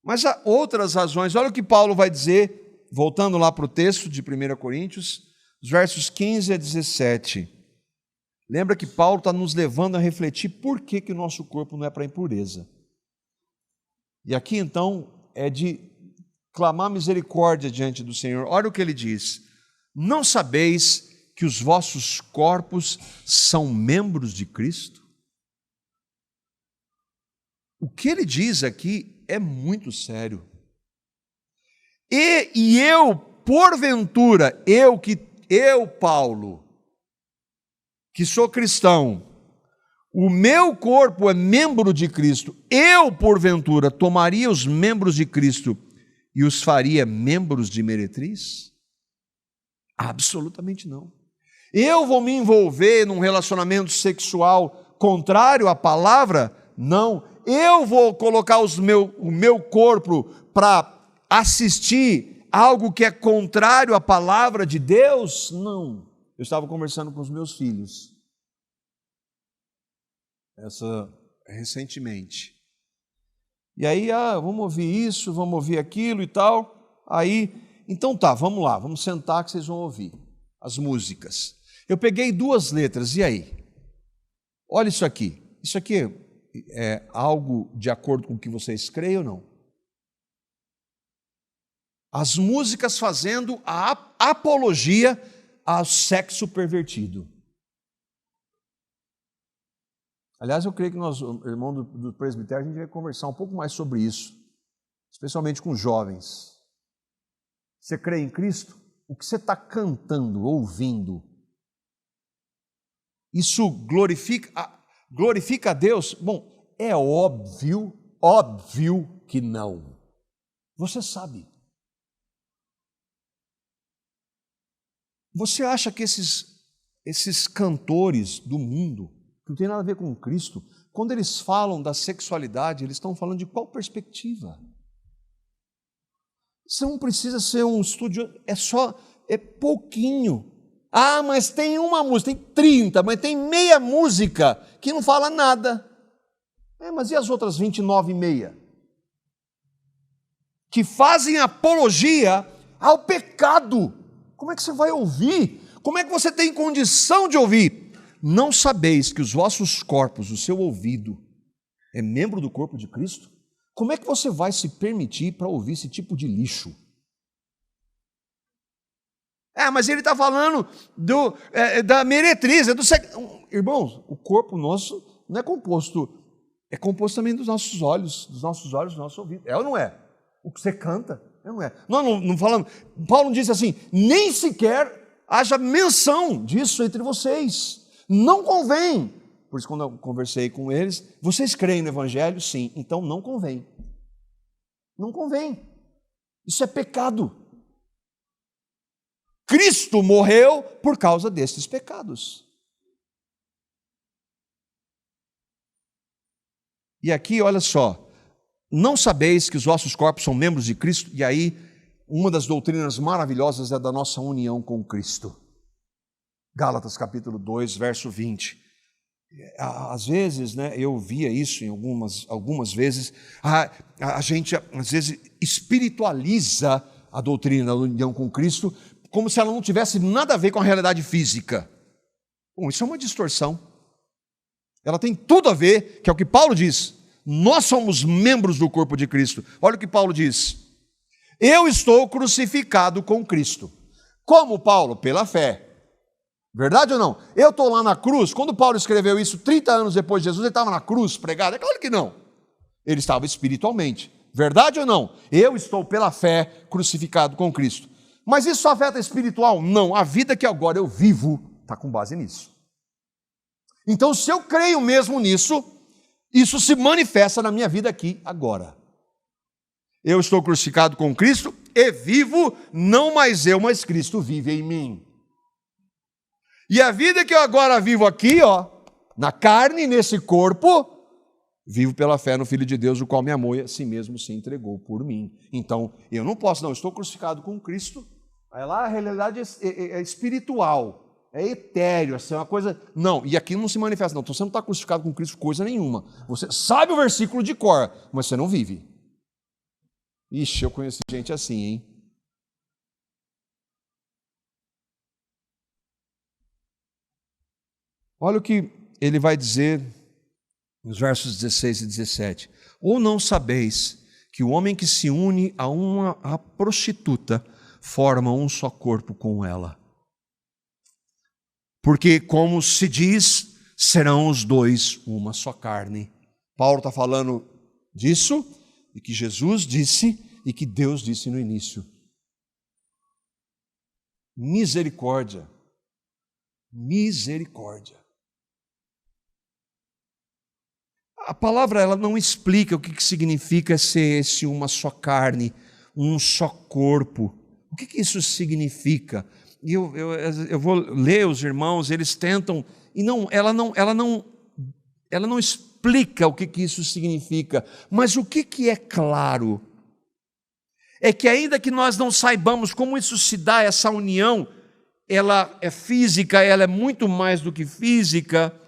Mas há outras razões. Olha o que Paulo vai dizer, voltando lá para o texto de 1 Coríntios, os versos 15 a 17. Lembra que Paulo está nos levando a refletir por que o nosso corpo não é para impureza. E aqui então é de clamar misericórdia diante do Senhor. Olha o que ele diz: não sabeis que os vossos corpos são membros de Cristo? O que ele diz aqui é muito sério. E eu, porventura, eu, Paulo, que sou cristão, o meu corpo é membro de Cristo, eu, porventura, tomaria os membros de Cristo e os faria membros de meretriz? Absolutamente não. Eu vou me envolver num relacionamento sexual contrário à palavra? Não. Eu vou colocar o meu corpo para assistir algo que é contrário à palavra de Deus? Não. Eu estava conversando com os meus filhos recentemente. E aí, vamos ouvir isso, vamos ouvir aquilo e tal. Aí, então tá, vamos lá, vamos sentar que vocês vão ouvir as músicas. Eu peguei 2 letras, e aí? Olha isso aqui é algo de acordo com o que vocês creem ou não? As músicas fazendo a apologia ao sexo pervertido. Aliás, eu creio que nós, irmão do presbitério, a gente vai conversar um pouco mais sobre isso, especialmente com jovens. Você crê em Cristo? O que você está cantando, ouvindo, isso glorifica a Deus? Bom, é óbvio que não. Você sabe. Você acha que esses cantores do mundo, que não tem nada a ver com Cristo, quando eles falam da sexualidade, eles estão falando de qual perspectiva? Você não precisa ser um estudioso, é pouquinho. Ah, mas tem uma música, tem 30, mas tem meia música que não fala nada. Mas e as outras 29,5? Que fazem apologia ao pecado. Como é que você vai ouvir? Como é que você tem condição de ouvir? Não sabeis que os vossos corpos, o seu ouvido, é membro do corpo de Cristo? Como é que você vai se permitir para ouvir esse tipo de lixo? Mas ele está falando da meretriz, do sexo. Irmãos, o corpo nosso não é composto, é composto também dos nossos olhos, dos nossos ouvidos. É ou não é? O que você canta, é ou não é? Não falamos. Paulo disse assim, nem sequer haja menção disso entre vocês. Não convém. Por isso, quando eu conversei com eles, vocês creem no Evangelho? Sim. Então, não convém. Não convém. Isso é pecado. Cristo morreu por causa desses pecados. E aqui, olha só, não sabeis que os vossos corpos são membros de Cristo? E aí, uma das doutrinas maravilhosas é da nossa união com Cristo. Gálatas capítulo 2, verso 20. Às vezes, eu via isso em algumas vezes, a gente às vezes espiritualiza a doutrina da união com Cristo, como se ela não tivesse nada a ver com a realidade física. Bom, isso é uma distorção. Ela tem tudo a ver, que é o que Paulo diz. Nós somos membros do corpo de Cristo. Olha o que Paulo diz. Eu estou crucificado com Cristo. Como, Paulo? Pela fé. Verdade ou não? Eu estou lá na cruz. Quando Paulo escreveu isso 30 anos depois de Jesus, ele estava na cruz pregado? É claro que não. Ele estava espiritualmente. Verdade ou não? Eu estou pela fé crucificado com Cristo. Mas isso afeta espiritual? Não. A vida que agora eu vivo está com base nisso. Então, se eu creio mesmo nisso, isso se manifesta na minha vida aqui agora. Eu estou crucificado com Cristo e vivo, não mais eu, mas Cristo vive em mim. E a vida que eu agora vivo aqui, na carne, nesse corpo, vivo pela fé no Filho de Deus, o qual me amou e a si mesmo se entregou por mim. Então, eu não posso, estou crucificado com Cristo. Aí lá a realidade é espiritual, é etéreo, é uma coisa... Não, e aqui não se manifesta, não. Então você não está crucificado com Cristo coisa nenhuma. Você sabe o versículo de cor, mas você não vive. Ixi, eu conheço gente assim, hein? Olha o que ele vai dizer nos versos 16 e 17. Ou não sabeis que o homem que se une a prostituta forma um só corpo com ela? Porque, como se diz, serão os dois uma só carne. Paulo está falando disso, e que Jesus disse, e que Deus disse no início. Misericórdia. Misericórdia. A palavra ela não explica o que significa ser esse uma só carne, um só corpo. O que isso significa? E eu vou ler os irmãos, eles tentam, e ela não explica o que isso significa, mas o que é claro é que ainda que nós não saibamos como isso se dá, essa união, ela é física, ela é muito mais do que física,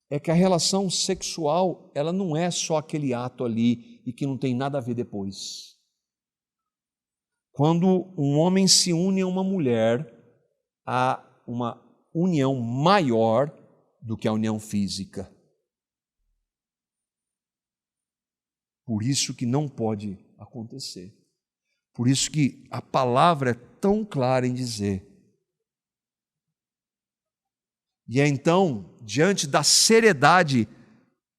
é que a relação sexual, ela não é só aquele ato ali e que não tem nada a ver depois. Quando um homem se une a uma mulher, há uma união maior do que a união física. Por isso que não pode acontecer. Por isso que a palavra é tão clara em dizer. E é então, diante da seriedade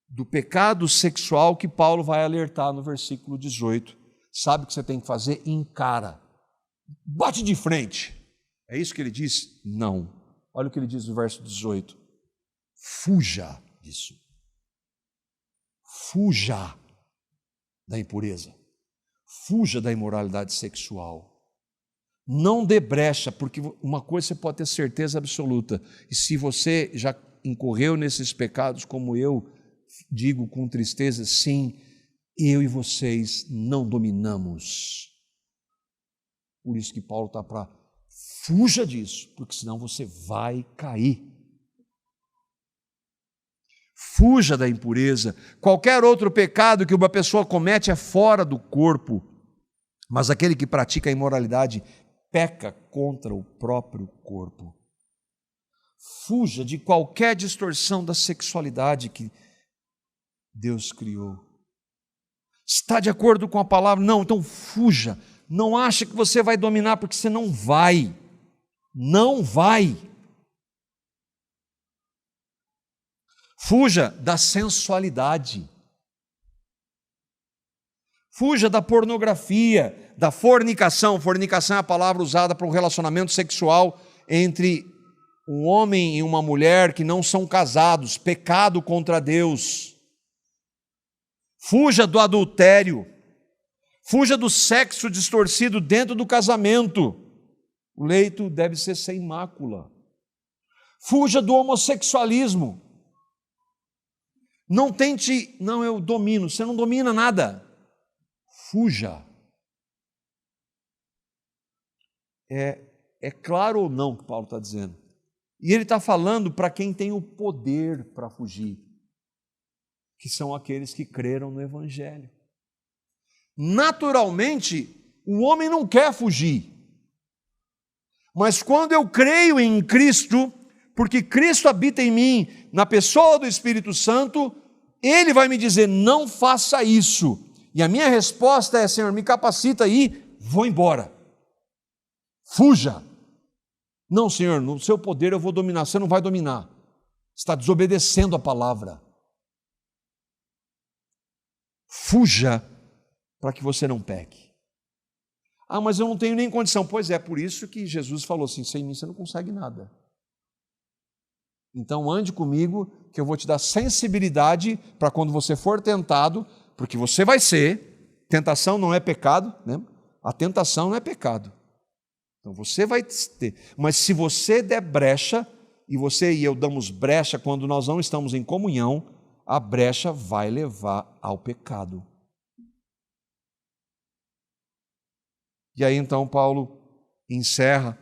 do pecado sexual, que Paulo vai alertar no versículo 18. Sabe o que você tem que fazer? Encara. Bate de frente. É isso que ele diz? Não. Olha o que ele diz no verso 18. Fuja disso. Fuja da impureza. Fuja da imoralidade sexual. Não dê brecha, porque uma coisa você pode ter certeza absoluta, e se você já incorreu nesses pecados, como eu digo com tristeza, sim, eu e vocês não dominamos. Por isso que Paulo está para fuja disso, porque senão você vai cair. Fuja da impureza. Qualquer outro pecado que uma pessoa comete é fora do corpo, mas aquele que pratica a imoralidade peca contra o próprio corpo. Fuja de qualquer distorção da sexualidade que Deus criou. Está de acordo com a palavra? Não, então fuja. Não ache que você vai dominar, porque você não vai. Não vai. Fuja da sensualidade. Fuja da pornografia, da fornicação. Fornicação é a palavra usada para um relacionamento sexual entre um homem e uma mulher que não são casados, pecado contra Deus. Fuja do adultério. Fuja do sexo distorcido dentro do casamento. O leito deve ser sem mácula. Fuja do homossexualismo. Não tente, não, eu domino, você não domina nada. Fuja. É claro ou não o que Paulo está dizendo? E ele está falando para quem tem o poder para fugir, que são aqueles que creram no Evangelho. Naturalmente, o homem não quer fugir. Mas quando eu creio em Cristo, porque Cristo habita em mim, na pessoa do Espírito Santo, Ele vai me dizer, não faça isso. E a minha resposta é, Senhor, me capacita aí, vou embora. Fuja. Não, Senhor, no seu poder eu vou dominar. Você não vai dominar. Você está desobedecendo a palavra. Fuja para que você não peque. Ah, mas eu não tenho nem condição. Pois é, por isso que Jesus falou assim, sem mim você não consegue nada. Então ande comigo, que eu vou te dar sensibilidade para quando você for tentado, porque você vai ser. Tentação não é pecado, né? A tentação não é pecado. Então você vai ter. Mas se você der brecha, e você e eu damos brecha quando nós não estamos em comunhão, a brecha vai levar ao pecado. E aí então Paulo encerra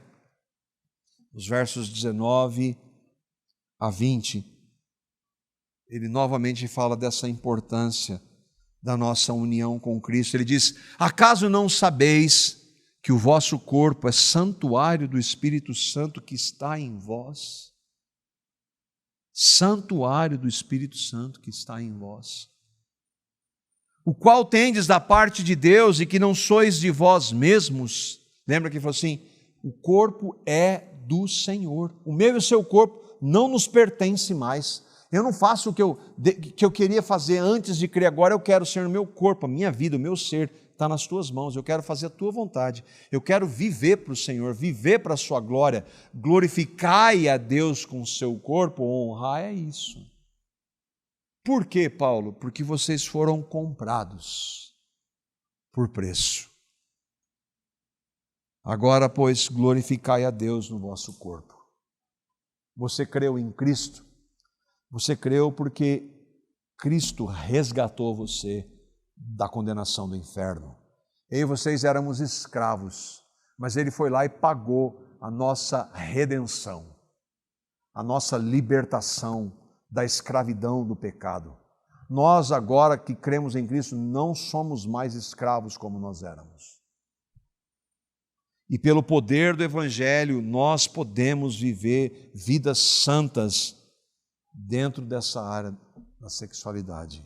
os versos 19 a 20. Ele novamente fala dessa importância da nossa união com Cristo. Ele diz, acaso não sabeis que o vosso corpo é santuário do Espírito Santo que está em vós? Santuário do Espírito Santo que está em vós, o qual tendes da parte de Deus e que não sois de vós mesmos. Lembra que ele falou assim, o corpo é do Senhor, o meu e o seu corpo não nos pertence mais. Eu não faço o que eu queria fazer antes de crer, agora eu quero, Senhor, o meu corpo, a minha vida, o meu ser está nas tuas mãos, eu quero fazer a tua vontade, eu quero viver para o Senhor, viver para a sua glória, glorificai a Deus com o seu corpo, honrar é isso. Por quê, Paulo? Porque vocês foram comprados por preço. Agora, pois, glorificai a Deus no vosso corpo. Você creu em Cristo? Você creu porque Cristo resgatou você da condenação do inferno. Eu e vocês éramos escravos, mas Ele foi lá e pagou a nossa redenção, a nossa libertação da escravidão do pecado. Nós agora que cremos em Cristo não somos mais escravos como nós éramos. E pelo poder do Evangelho nós podemos viver vidas santas dentro dessa área da sexualidade.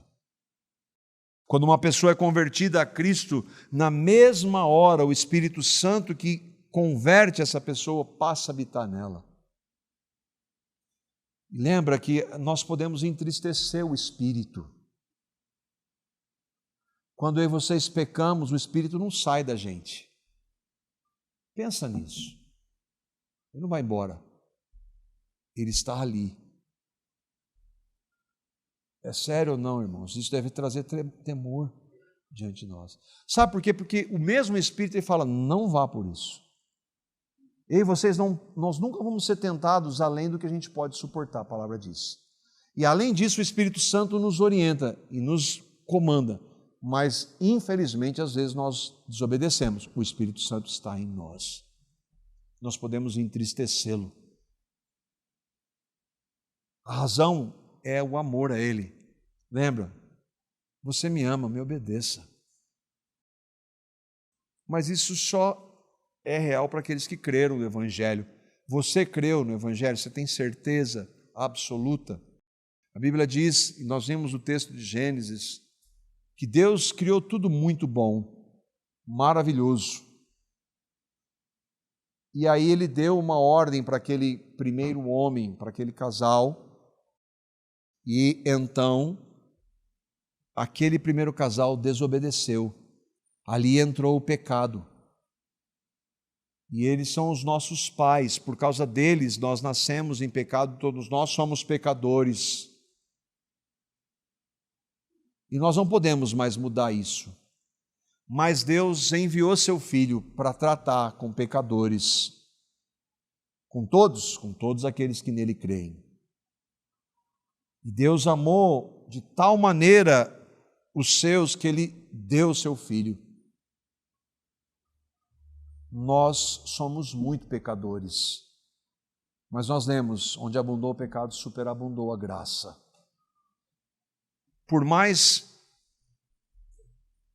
Quando uma pessoa é convertida a Cristo, na mesma hora o Espírito Santo que converte essa pessoa passa a habitar nela. Lembra que nós podemos entristecer o Espírito. Quando eu e vocês pecamos, o Espírito não sai da gente. Pensa nisso. Ele não vai embora. Ele está ali. É sério ou não, irmãos? Isso deve trazer temor diante de nós. Sabe por quê? Porque o mesmo Espírito ele fala, não vá por isso. Eu e vocês, nós nunca vamos ser tentados além do que a gente pode suportar, a palavra diz. E além disso, o Espírito Santo nos orienta e nos comanda. Mas, infelizmente, às vezes nós desobedecemos. O Espírito Santo está em nós. Nós podemos entristecê-lo. A razão é o amor a Ele. Lembra? Você me ama, me obedeça. Mas isso só é real para aqueles que creram no Evangelho. Você creu no Evangelho? Você tem certeza absoluta? A Bíblia diz, e nós vimos o texto de Gênesis, que Deus criou tudo muito bom, maravilhoso. E aí Ele deu uma ordem para aquele primeiro homem, para aquele casal, e então aquele primeiro casal desobedeceu. Ali entrou o pecado. E eles são os nossos pais, por causa deles nós nascemos em pecado, todos nós somos pecadores. E nós não podemos mais mudar isso. Mas Deus enviou seu Filho para tratar com pecadores, com todos aqueles que nele creem. E Deus amou de tal maneira os seus que Ele deu seu Filho. Nós somos muito pecadores, mas nós lemos, onde abundou o pecado, superabundou a graça. Por mais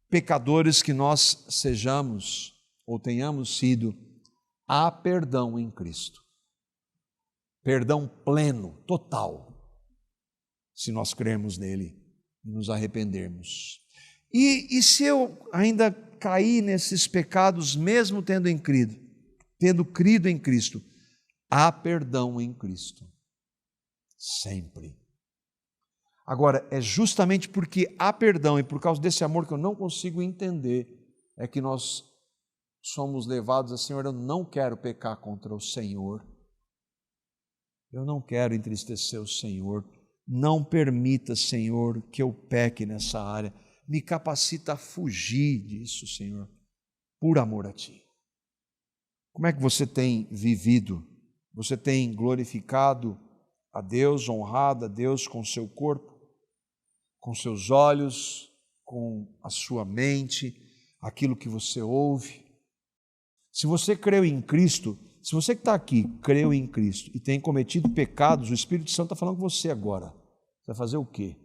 pecadores que nós sejamos ou tenhamos sido, há perdão em Cristo. Perdão pleno, total, se nós crermos nele e nos arrependermos. E se eu ainda cair nesses pecados, mesmo tendo crido em Cristo, há perdão em Cristo. Sempre. Agora, é justamente porque há perdão e por causa desse amor que eu não consigo entender, é que nós somos levados a, Senhor, eu não quero pecar contra o Senhor. Eu não quero entristecer o Senhor. Não permita, Senhor, que eu peque nessa área. Me capacita a fugir disso, Senhor, por amor a Ti. Como é que você tem vivido? Você tem glorificado a Deus, honrado a Deus com seu corpo, com seus olhos, com a sua mente, aquilo que você ouve? Se você creu em Cristo, se você que está aqui creu em Cristo e tem cometido pecados, o Espírito Santo está falando com você agora. Você vai fazer o quê?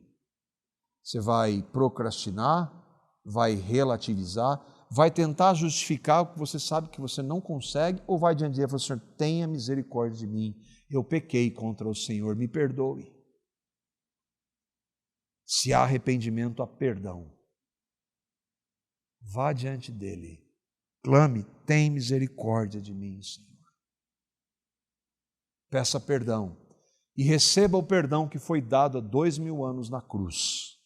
Você vai procrastinar, vai relativizar, vai tentar justificar o que você sabe que você não consegue, ou vai diante de Ele e falar, Senhor, tenha misericórdia de mim, eu pequei contra o Senhor, me perdoe. Se há arrependimento, há perdão. Vá diante dEle, clame, tem misericórdia de mim, Senhor. Peça perdão e receba o perdão que foi dado há 2000 anos na cruz.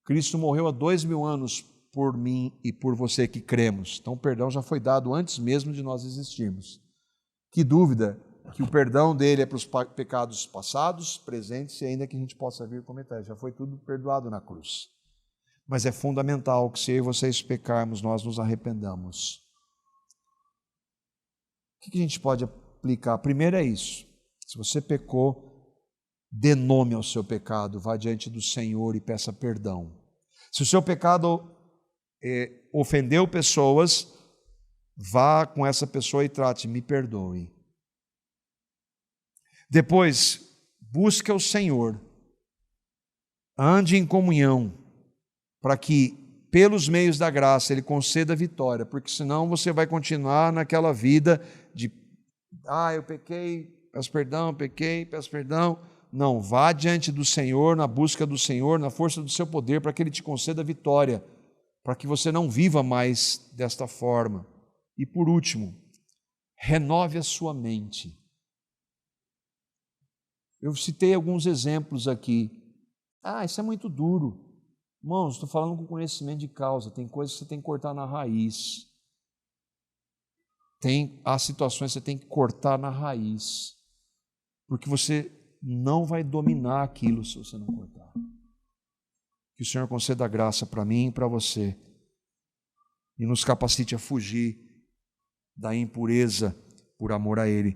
Cristo morreu há 2000 anos por mim e por você que cremos. Então o perdão já foi dado antes mesmo de nós existirmos. Que dúvida que o perdão dele é para os pecados passados, presentes e ainda que a gente possa vir cometer. Já foi tudo perdoado na cruz. Mas é fundamental que se eu e vocês pecarmos, nós nos arrependamos. O que a gente pode aplicar? Primeiro é isso. Se você pecou, dê nome ao seu pecado, vá diante do Senhor e peça perdão. Se o seu pecado ofendeu pessoas, vá com essa pessoa e trate, me perdoe. Depois, busque o Senhor, ande em comunhão, para que, pelos meios da graça, Ele conceda vitória, porque senão você vai continuar naquela vida de, eu pequei, peço perdão, pequei, peço perdão. Não, vá diante do Senhor, na busca do Senhor, na força do seu poder, para que Ele te conceda vitória, para que você não viva mais desta forma. E por último, renove a sua mente. Eu citei alguns exemplos aqui. Isso é muito duro. Irmãos, estou falando com conhecimento de causa. Tem coisas que você tem que cortar na raiz. Há situações que você tem que cortar na raiz. Porque você não vai dominar aquilo se você não cortar. Que o Senhor conceda graça para mim e para você. E nos capacite a fugir da impureza por amor a Ele.